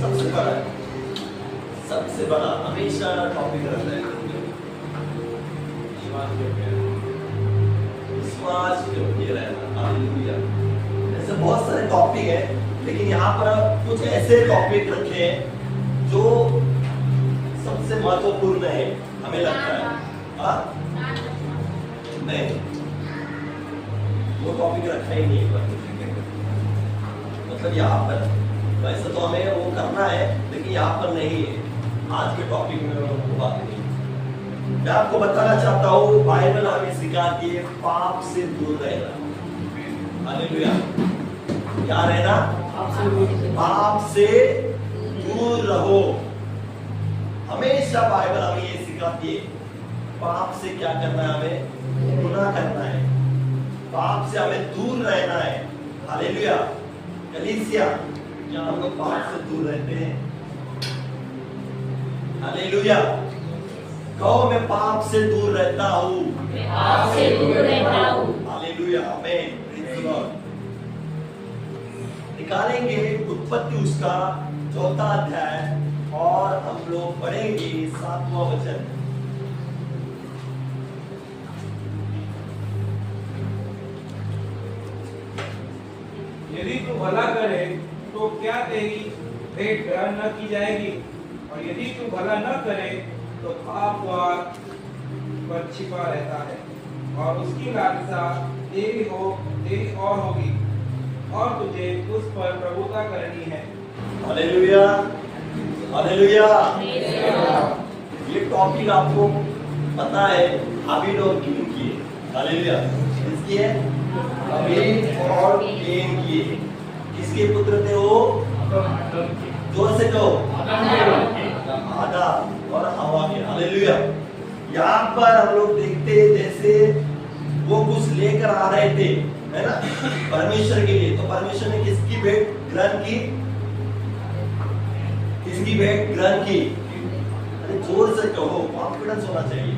सबसे बड़ा है, सबसे बड़ा हमेशा टॉपिक रहता है विश्वास के ऊपर रहना। हालेलुया। ऐसे बहुत सारे टॉपिक है, लेकिन यहाँ पर कुछ ऐसे टॉपिक रखे हैं जो सबसे महत्वपूर्ण है हमें लगता है। नहीं, वो टॉपिक रखा ही नहीं है। मतलब यहाँ पर वैसे तो हमें वो करना है, लेकिन यहाँ पर नहीं है। आज के टॉपिक में वो बात नहीं। मैं आपको बताना चाहता हूँ, बाइबल हमें सिखाती है पाप से दूर रहना। हालेलुया। क्या रहना? पाप से दूर रहो। हमेशा बाइबल हमें ये सिखाती है पाप से क्या करना है, हमें गुनाह करना है, पाप से हमें दूर रहना है। हालेलुया। कलीसिया, क्या हम लोग पाप से दूर रहते हैं? हालेलुया। कहो मैं पाप से दूर रहता हूँ। हालेलुया। आमीन। Praise the Lord. निकालेंगे उत्पत्ति उसका 4वां अध्याय और हम लोग पढ़ेंगे 7वां वचन। यदि तू भला करे तो क्या तेरी भेंट ग्रहण न की जाएगी, और यदि तू भला न करे तो पाप द्वार पर छिपा रहता है और उसकी लालसा तेरी और होगी, और तुझे उस पर प्रभुता करनी है। हालेलुया। हालेलुया। ये टॉपिक आपको पता है, हाबिल और कीन की। हालेलुया। किसकी है? हाबिल और कीन की। किसके पुत्र थे वो? जोर से कहो। आदम और हवा के। हालेलुया। यहाँ पर हम लोग देखते हैं जैसे वो कुछ लेकर आ रहे थे, है ना, परमेश्वर के लिए। तो परमेश्वर ने किसकी भेंट ग्रहण की? किसकी भेंट ग्रहण की? अरे जोर से कहो, कॉन्फिडेंस होना चाहिए।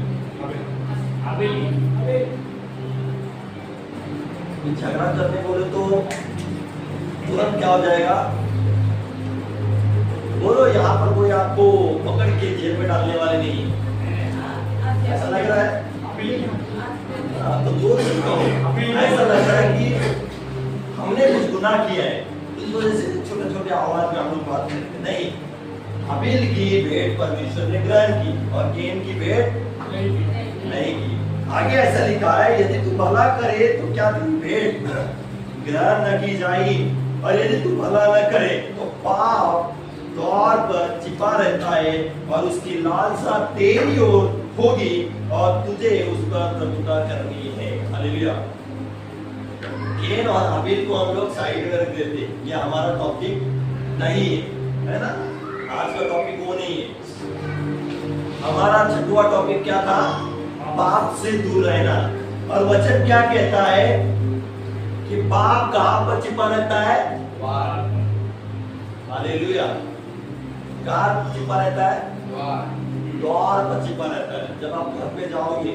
झगड़ा करने बोले तो तुरंत क्या हो जाएगा? बोलो, यहाँ पर कोई आपको पकड़ के जेल में डालने वाले नहीं है। ऐसा लग रहा है? तो जोर से कहो। ऐसा लग रहा है कि हमने कुछ गुनाह किया है, इस वजह से छोटे छोटे आवाज में हम लोग बात करते नहीं। हाबिल की भेंट परमेश्वर ने ग्रहण की और कीन की भेंट नहीं की। आगे ऐसा लिखा है, यदि तू भला करे तो क्या तेरी भेंट ग्रहण न की जाएगी, और यदि तू भला न करे तो पाप द्वार पर छिपा रहता है और उसकी लालसा तेरी ओर होगी, और तुझे उस पर प्रभुता करनी है। हालेलुया। कैन और हाबिल को हम लोग साइड में रख देते, ये हमारा टॉपिक नहीं है ना, आज का टॉपिक वो नहीं है। हमारा छठवां टॉपिक क्या था? पाप से दूर रहना। और वचन क्या कहता है कि पाप कहां पर छिपा रहता है? हालेलुया। कहां छिपा रहता है? द्वार पर छिपा रहता है। जब आप घर पे जाओगे,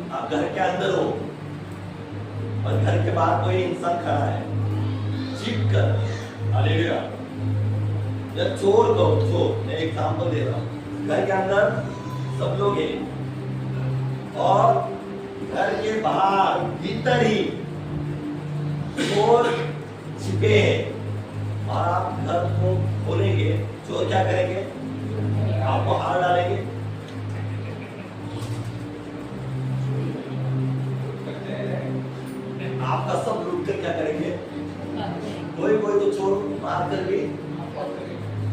आप घर के अंदर हो और घर के बाहर कोई इंसान खड़ा है, छिप कर, हालेलुया, या चोर को, मैं एग्जांपल दे रहा हूं, घर के अंदर सब लोग हैं और घर के बाहर भीतर ही चोर छिपे हैं और आप घर को खोलेंगे, चोर क्या करेंगे? आपको हार डालेंगे। आपका सब लूट कर क्या करेंगे? कोई कोई तो चोर मार कर भी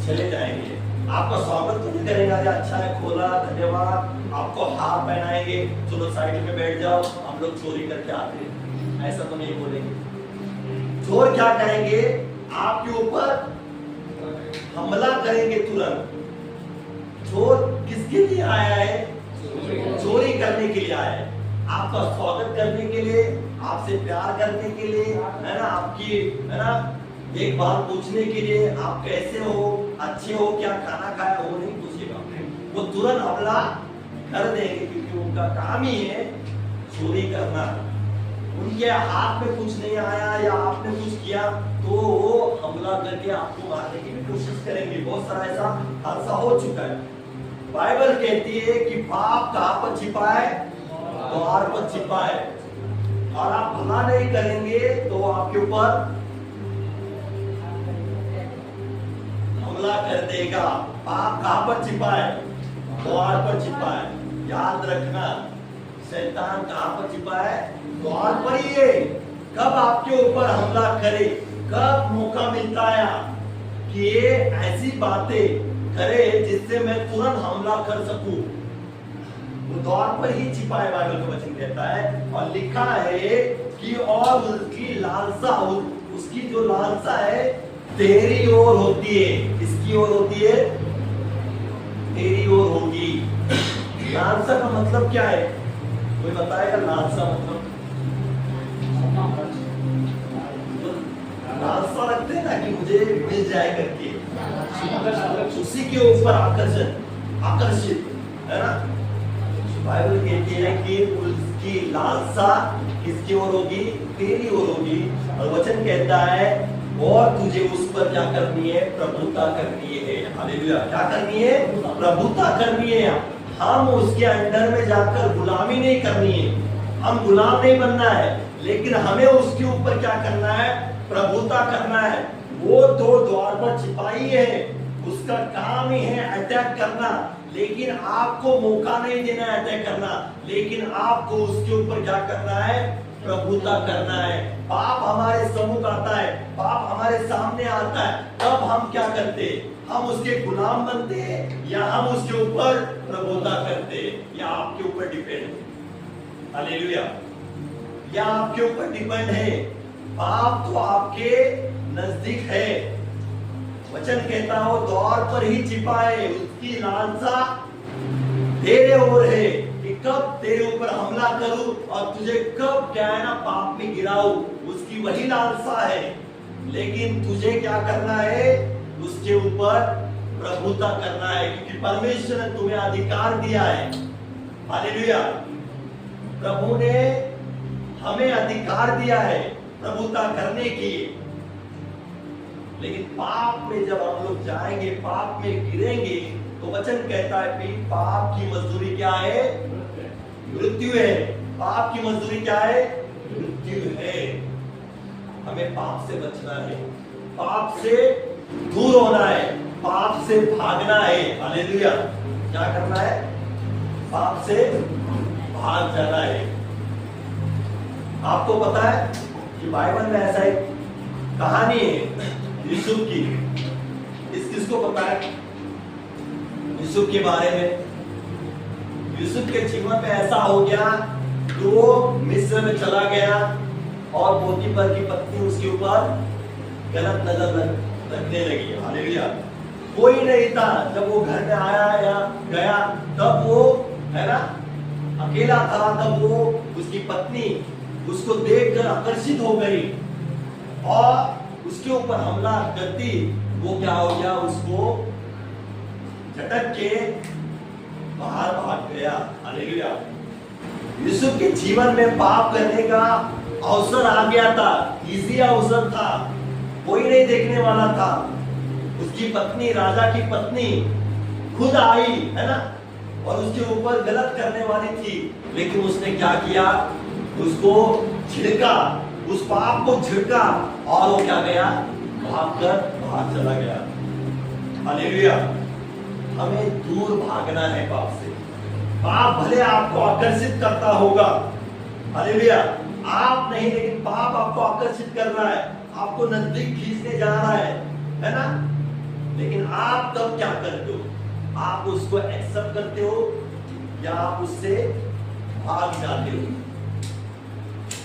चले जाएंगे। आपका स्वागत तो नहीं करेगा, अच्छा है, खोला, धन्यवाद, आपको हार पहनाएंगे, चलो साइड में बैठ जाओ, हम लोग चोरी करके आते हैं, ऐसा तो नहीं बोलेंगे। चोर क्या करेंगे? आपके ऊपर हमला करेंगे तुरंत। चोर किसके लिए आया है? चोरी करने के लिए आया है, आपका स्वागत करने के लिए, आपसे प्यार करने के लिए, है ना, आपकी, है ना, देखभाल पूछने के लिए, आप कैसे हो, अच्छे हो, क्या खाना खाया, वो नहीं पूछेगा, वो तुरंत हमला कर देंगे, क्योंकि उनका काम ही है चोरी करना। उनके हाथ में कुछ नहीं आया या आपने कुछ किया तो वो हमला करके आपको मारने की भी कोशिश करेंगे। बहुत सारा ऐसा हादसा हो चुका है। बाइबल कहती है कि पाप कहां पर छिपा है? द्वार पर छिपा है, और आप भला नहीं करेंगे तो आपके ऊपर हमला कर देगा। पाप कहां पर छिपा है? द्वार पर छिपा है। याद रखना, शैतान कहां पर छिपा है? द्वार पर ही है। कब आपके ऊपर हमला करे, कब मौका मिलता है कि ये ऐसी बातें करे जिससे मैं तुरंत हमला कर सकूं, वो द्वार पर ही छिपा है। बाइबल का वचन कहता है और लिखा है कि और उसकी लालसा, उसकी जो लालसा है तेरी ओर होती है। किसकी ओर होती है? तेरी ओर होगी। लालसा का मतलब क्या है? कोई बताएगा लालसा मतलब? लालसा रखते हैं ना कि मुझे मिल जाए करके, उसी के ऊपर आकर्षित, है ना। बाइबल कहती है कि उसकी लालसा किसकी ओर होगी? तेरी ओर होगी। और वचन कहता है और तुझे उस पर क्या करनी है? प्रभुता करनी है। हालेलुया। क्या करनी है? प्रभुता करनी है। हम उसके अंडर में जाकर गुलामी नहीं करनी है, हम गुलाम नहीं बनना है, लेकिन हमें उसके ऊपर क्या करना है? प्रभुता करना है। वो तो द्वार पर छिपाई है, उसका काम ही है अटैक करना, लेकिन आपको मौका नहीं देना है अटैक करना, लेकिन आपको उसके ऊपर क्या करना है? प्रभुता करना है। पाप हमारे सम्मुख आता है, पाप हमारे सामने आता है, तब हम क्या करते? हम उसके गुलाम बनते हैं या हम उसके ऊपर प्रभुता करते हैं? या आपके ऊपर डिपेंड है। हालेलुया। या आपके ऊपर डिपेंड है। पाप तो आपके नजदीक है। वचन कहता हो द्वार पर ही छिपा है, उसकी लालसा तेरे ओर है कि कब तेरे ऊपर हमला करूं और तुझे कब क्या है ना पाप में गिराऊं, उसकी वही लालसा है। लेकिन तुझे क्या करना है? उसके ऊपर प्रभुता करना है, क्योंकि परमेश्वर ने तुम्हें अधिकार दिया है। हालेलुया। प्रभु ने हमें अधिकार दिया है प्रभुता करने की। लेकिन पाप में जब हम लोग जाएंगे, पाप में गिरेंगे, तो वचन कहता है कि पाप की मजदूरी क्या है? मृत्यु है। पाप की मजदूरी क्या है? मृत्यु है। हमें पाप से बचना है, पाप से दूर होना है, पाप से भागना है। हालेलुया। क्या करना है? पाप से भाग जाना है। आपको पता है कि बाइबल में ऐसा एक कहानी है यूसुफ की। किसको पता है यूसुफ के बारे में? यूसुफ के जीवन में ऐसा हो गया तो वो मिस्र में चला गया और पोतीफर की पत्नी उसके ऊपर गलत नजर रखने लगी। हालेलुया। कोई नहीं था जब वो घर में आया या गया, तब वो है ना अकेला था, तब वो उसकी पत्नी उसको देखकर आकर्षित हो गई और उसके ऊपर हमला करती। वो क्या हो गया, उसको झटक के बाहर भाग गया। हालेलुया। यूसुफ के जीवन में पाप करने का अवसर आ गया था, इजी अवसर था, कोई नहीं देखने वाला था। उसकी पत्नी, राजा की पत्नी खुद आई है ना, और उसके ऊपर गलत करने वाली थी, लेकिन उसने क्या किया, उसको झिड़का, उस पाप को झिड़का और वो क्या गया, भागकर बाहर चला गया। हालेलुया। हमें दूर भागना है पाप से। पाप भले आपको आकर्षित करता होगा, हालेलुया, आप नहीं, लेकिन पाप आपको आकर्षित कर रहा है, आपको नजदीक खींचने जा रहा है ना। लेकिन आप तब क्या करते हो, आप उसको एक्सेप्ट करते हो या आप उससे भाग जाते हो।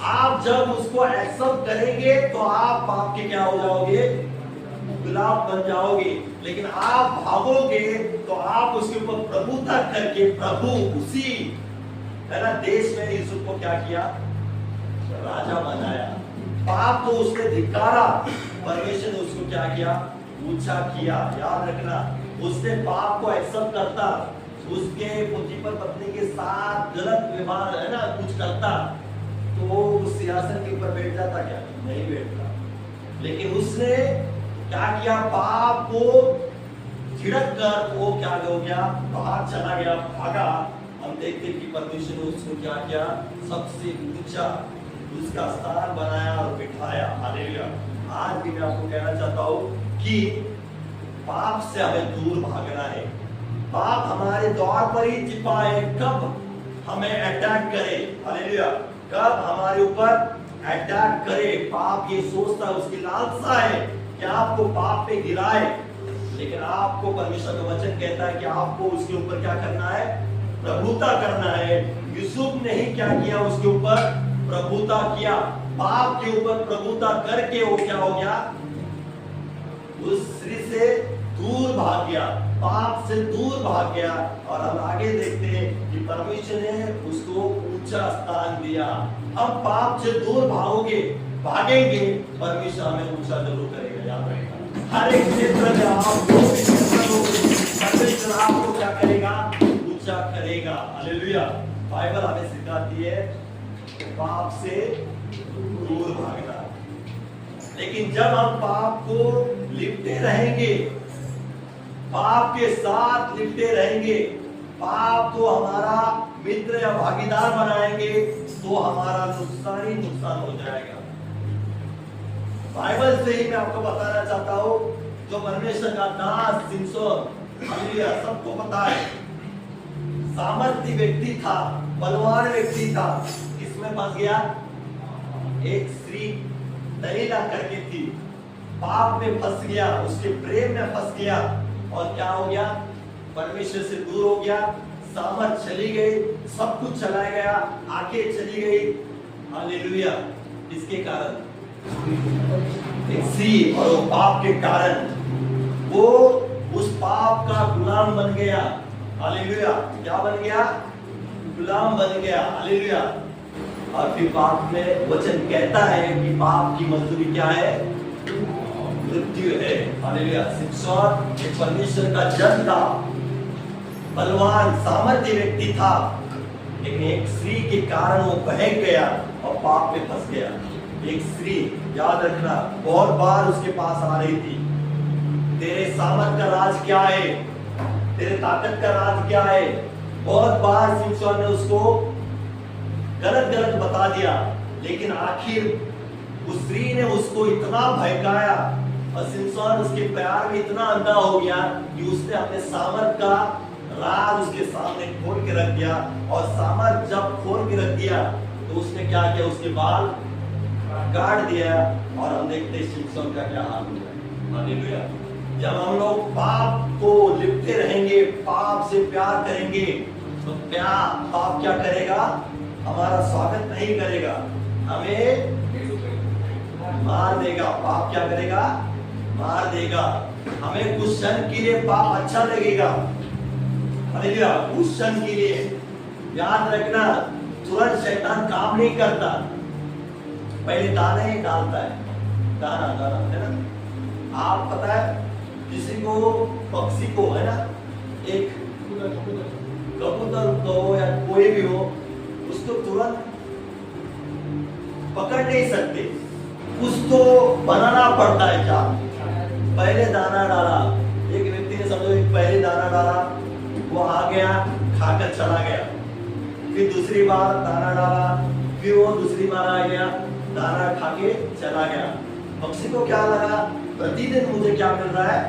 आप जब उसको एक्सेप्ट करेंगे तो आप पाप के क्या हो जाओगे, गुलाम बन जाओगे। लेकिन आप भागोगे तो आप उसके ऊपर प्रभुता करके, प्रभु उसी है ना देश में यूसुफ को क्या किया, राजा बनाया। पाप तो उसने धिक्कारा, परमेश्वर ने उसको क्या किया, ऊंचा किया। याद रखना, उसने पाप को एक्सेप्ट करता, उसके पोतीफर पत्नी के साथ गलत व्यवहार है ना कुछ करता, तो वो उस सिंहासन के ऊपर बैठ जाता क्या, नहीं बैठता। लेकिन उसने क्या किया, पाप को झिड़क कर वो क्या हो गया, बाहर चला गया, भागा। हम देखते कि परमेश्वर ने उसको क्या किया, सबसे ऊंचा उसका स्थान बनाया और बिठाया। हालेलुया। आज भी मैं आपको कहना चाहता हूँ कि पाप से हमें दूर भागना है। पाप हमारे द्वार पर ही छिपा है, कब हमें अटैक करे, हालेलुया, कब हमारे ऊपर अटैक करे। पाप ये सोचता, उसकी लालसा है कि आपको पाप पे गिराए, लेकिन आपको परमेश्वर का वचन कहता है कि आपको उसके ऊपर क्या करना है, प्रभुता करना है। यूसुफ ने ही क्या किया, उसके ऊपर प्रभुता किया, पाप के ऊपर प्रभुता करके वो क्या हो गया, उस स्त्री से दूर भाग गया, पाप से दूर भाग गया। और हम आगे देखते हैं कि परमेश्वर ने उसको ऊंचा स्थान दिया। हम पाप से दूर भागेंगे, परमेश्वर हमें ऊंचा जरूर करेगा। याद रखना, हर एक क्षेत्र में आपको परमेश्वर आपको क्या करेगा, ऊंचा करेगा। हालेलुया। बाइबल हमें सिखाती है पाप से दूर भागना। लेकिन जब हम पाप को लिपटे रहेंगे, पाप के साथ लिपटे रहेंगे, पाप को हमारा मित्र या भागीदार बनाएंगे, तो हमारा नुकसान ही नुकसान हो जाएगा। बाइबल से ही मैं आपको बताना चाहता हूँ, जो परमेश्वर का दास सिमसोन, हालेलुया, सबको पता है, सामर्थी व्यक्ति था, बलवान व्यक्ति था। किसमें फंस गया, एक स्त्री दलीला करके थी, पाप में फंस गया, उसके प्रेम में फंस गया, और क्या हो गया, परमेश्वर से दूर हो गया, सामर्थ चली गई, सब कुछ चला गया, आंखें चली गई। हालेलुया। इसके कारण एक स्त्री और वो पाप के कारण वो उस पाप का गुलाम बन गया। हालेलुया। क्या बन गया, गुलाम बन गया। हालेलुया। और फिर पाप में वचन कहता है कि पाप की मजदूरी क्या है, मृत्यु है। हालेलुया। सिमसोन एक परमेश्वर का जन था, बलवान सामर्थ्य व्यक्ति था, लेकिन एक स्त्री के कारण वो बहक गया और पाप में फंस गया। एक स्त्री, याद रखना, बहुत बार उसके पास आ रही थी, तेरे सामर्थ का राज क्या है, तेरे ताकत का राज क्या है। बहुत बार सिमसोन ने उसको गलत गलत बता दिया, लेकिन आखिर उस स्त्री ने उसको इतना भड़काया और सिमसोन उसके प्यार में इतना अंधा हो गया कि उसने अपने सामर्थ का राज उसके सामने खोल के रख दिया। और सामर्थ जब खोल के रख दिया तो उसने क्या किया, उसके बाल काट दिया। और हम देखते हैं सिमसोन का क्या हाल हुआ। हालेलुया। जब हम लोग पाप को लिपटे रहेंगे, पाप से प्यार करेंगे, तो पाप क्या करेगा, हमारा स्वागत नहीं करेगा, हमें मार देगा। पाप क्या करेगा? मार देगा। हमें कुछ क्षण के लिए पाप अच्छा लगेगा, हालेलुया, कुछ क्षण के लिए। याद रखना, तुरंत शैतान काम नहीं करता, पहले दाने ही डालता है, दाना दाना, है ना। आप पता है किसी को, पक्षी को, है ना, एक कबूतर को या कोई भी हो, उसको तुरंत पकड़ नहीं सकते, कुछ तो बनाना पड़ता है। क्या? पहले दाना डाला, एक व्यक्ति ने समझो पहले दाना डाला, वो आ गया, खाकर चला गया। फिर दूसरी बार दाना डाला, फिर वो दूसरी बार आ गया, दाना खा के चला गया। पक्षी को क्या लगा? प्रतिदिन मुझे क्या मिल रहा है?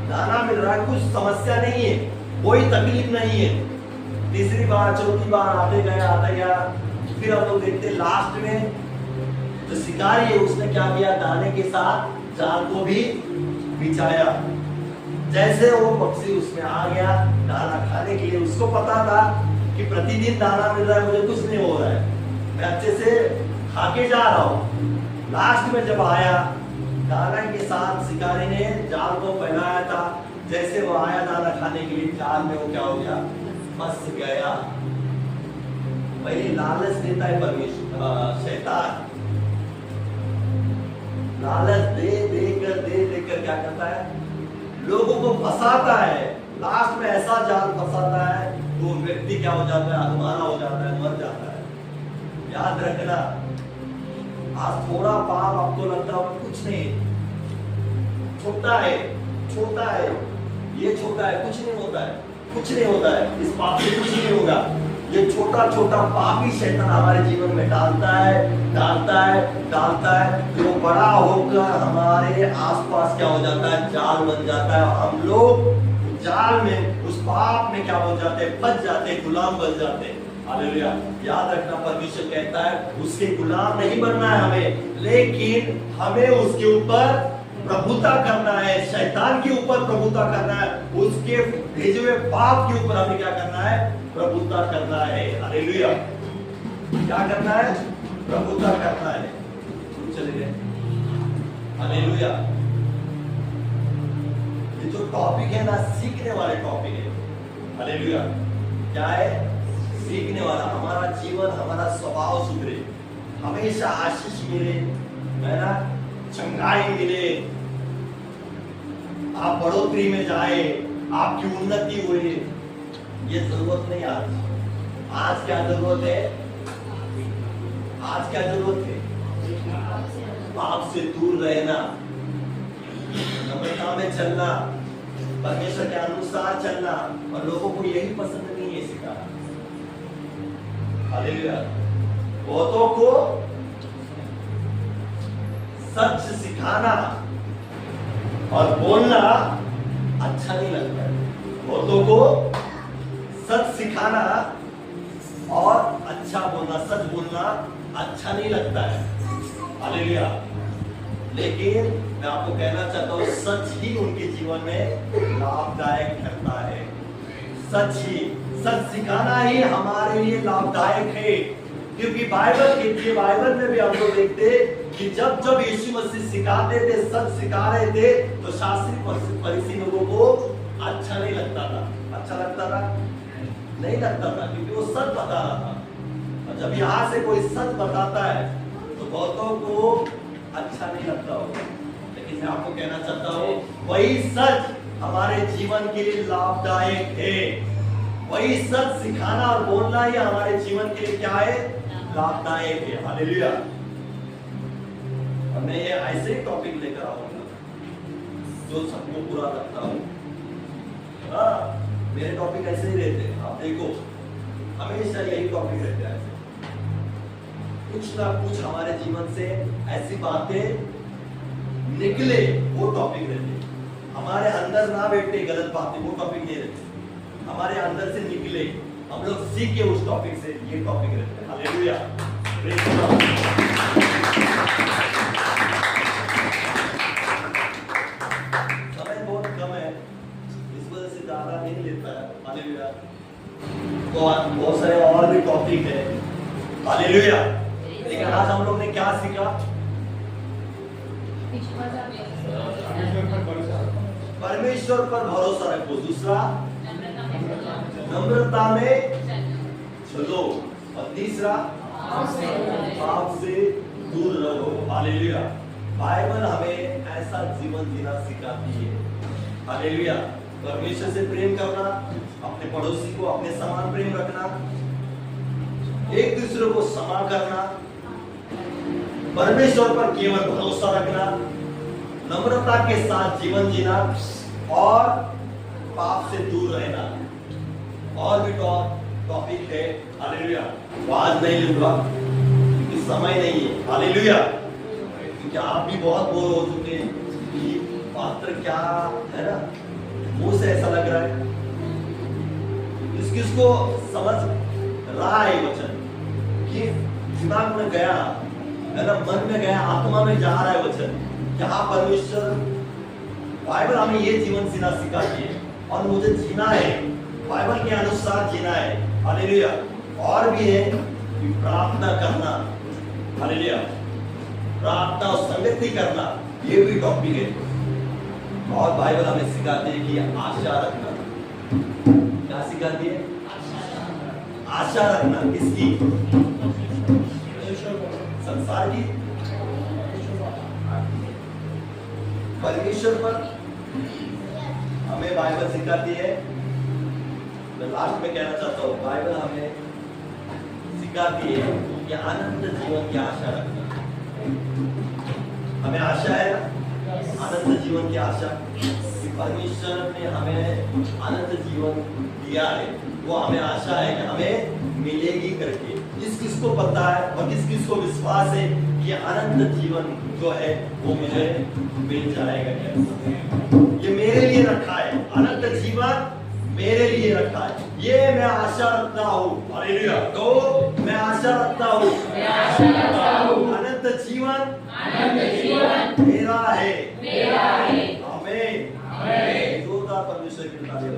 दाना मिल रहा है, कुछ समस्या नहीं है, कोई तकलीफ नहीं है। तीसरी बार चौथी बार आते गया। फिर हम लोग देखते लास्ट में जो शिकारी है उसने क्या किया? दाने के साथ जाल को भी बिछाया। जैसे वो पक्षी उसमें आ गया दाना खाने के लिए, उसको पता था कि प्रतिदिन दाना मिल रहा है, मुझे कुछ नहीं हो रहा है, मैं अच्छे से खा के जा रहा हूँ। लास्ट में जब आया दाना के साथ, शिकारी ने जाल को फैलाया था, जैसे वो आया दाना खाने के लिए, जाल में वो क्या हो गया? फंस गया। पहले लालच देता है परमेश्वर, शैतान लालच दे क्या करता है? लोगों को फंसाता है। लास्ट में ऐसा जाल फंसाता है वो व्यक्ति क्या हो जाता है? अधमरा हो जाता है, मर जाता है। याद रखना, आज थोड़ा पाप आपको लगता है कुछ नहीं, छोटा है, ये छोटा है, कुछ नहीं होता है, कुछ नहीं होता है, इस पाप से कुछ नहीं होगा। ये छोटा छोटा पाप ही शैतान हमारे जीवन में डालता है, जो बड़ा होकर हमारे आसपास क्या हो जाता है? जाल बन जाता है। हम लोग जाल में, उस पाप में क्या हो जाते हैं? फंस जाते हैं, गुलाम बन जाते हैं। हालेलुया। याद रखना, परमेश्वर कहता है उसके गुलाम नहीं बनना है हमें, लेकिन हमें उसके ऊपर प्रभुता करना है, शैतान के ऊपर प्रभुता करना है, उसके भेजे हुए पाप के ऊपर हमें क्या करना है? प्रभुता करना है। हालेलुया। क्या करना है? प्रभुता करना है। चलिए, हालेलुया। ये जो टॉपिक है ना, सीखने वाले टॉपिक है। हालेलुया। क्या है? सीखने वाला। हमारा जीवन, हमारा स्वभाव सुधरे, हमेशा आशीष मिले, है ना, चंगाई मिले, आप बढ़ोतरी में जाए, आपकी उन्नति हुई। ये जरूरत नहीं। आज क्या जरूरत है? आज क्या जरूरत है? पाप से दूर रहना, नम्रता में चलना, परमेश्वर के अनुसार चलना। और लोगों को यही पसंद नहीं है सिखाना। हालेलुया। बहुतों को सच सिखाना और बोलना अच्छा नहीं लगता है। बहुतों को सच सिखाना और अच्छा बोलना, सच बोलना अच्छा नहीं लगता है। हालेलुया। लेकिन मैं आपको कहना चाहता हूँ, सच ही उनके जीवन में लाभदायक ठहरता है। सच सिखाना ही हमारे लिए लाभदायक है, क्योंकि बाइबल में भी हम लोग देखते कि जब यीशु मसीह सिखाते थे, सच सिखा रहे थे, तो शास्त्री फरीसी लोगों को अच्छा नहीं लगता था। अच्छा लगता था? नहीं लगता था, क्योंकि वो सच बता रहा था। और जब यहाँ से कोई सच बताता है तो बहुतों को अच्छा नहीं लगता होगा। लेकिन मैं आपको कहना चाहता हूँ, वही सच हमारे जीवन के लिए लाभदायक है। वही सच सिखाना और बोलना ही हमारे जीवन के लिए क्या है? लाभदायक है। हालेलुया। और मैं ये ऐसे ही टॉपिक लेकर आऊंगा जो सबको पूरा करता हूँ। मेरे टॉपिक ऐसे ही रहते हैं, आप देखो, हमेशा यही टॉपिक रहता है। कुछ ना कुछ हमारे जीवन से ऐसी बातें निकले, वो टॉपिक रहते। हमारे अंदर ना बैठे गलत बातें, वो टॉपिक नहीं रहते। हमारे अंदर से निकले, हम लोग सीखे उस टॉपिक से, ये टॉपिक रहते हैं। हालेलुया। समय बहुत कम है, इस वजह से ज्यादा नहीं लेता है। हालेलुया। तो बहुत सारे और भी टॉपिक है, हालेलुया। लेकिन आज हम लोग ने क्या सीखा? परमेश्वर पर भरोसा रखो। दूसरा, नम्रता में चलो। और तीसरा, पाप से दूर रहो। हालेलुया। बाइबल हमें ऐसा जीवन जीना सिखाती है। हालेलुया। परमेश्वर से प्रेम करना, अपने पड़ोसी को अपने समान प्रेम रखना, एक दूसरे को क्षमा करना, परमेश्वर पर केवल भरोसा रखना, नम्रता के साथ जीवन जीना और पाप से दूर रहना। और भी टॉपिक है, हालेलुया। आज नहीं लूंगा क्योंकि समय नहीं है, हालेलुया। क्योंकि आप भी बहुत बोर हो चुके हैं कि पात्र क्या है ना, मुंह से ऐसा लग रहा है। किसको समझ रहा है वचन कि दिमाग में गया है ना, मन में गया, आत्मा में जा रहा है वचन। जहां परमेश्वर बाइबल हमें ये जीवन जीना सिखाती है और मुझे जीना है, बाइबल के अनुसार जीना है, हालेलुया। और भी है कि प्रार्थना करना, हालेलुया, प्रार्थना और संगति करना, ये भी टॉपिक है। और बाइबल हमें सिखाती है कि आशा रखना। क्या सिखाती है? आशा रखना। किसकी? संसार की? परमेश्वर पर हमें बाइबल सिखाती है। मैं लास्ट में कहना चाहता हूँ, बाइबल हमें सिखाती है कि अनंत जीवन की आशा रखना। हमें आशा है अनंत जीवन की आशा कि परमेश्वर ने हमें अनंत जीवन दिया है। वो हमें आशा है कि हमें मिलेगी करके। किस किस को पता है और किस किस को विश्वास है कि अनंत जीवन जो है वो मुझे मिल जाएगा? ये मेरे लिए रखा है, अनंत जीवन मेरे लिए रखा है, ये मैं आशा रखता हूँ। हालेलुया। तो मैं आशा रखता हूँ अनंत जीवन मेरा है। आमीन। जोरदार परमेश्वर की तारीफ।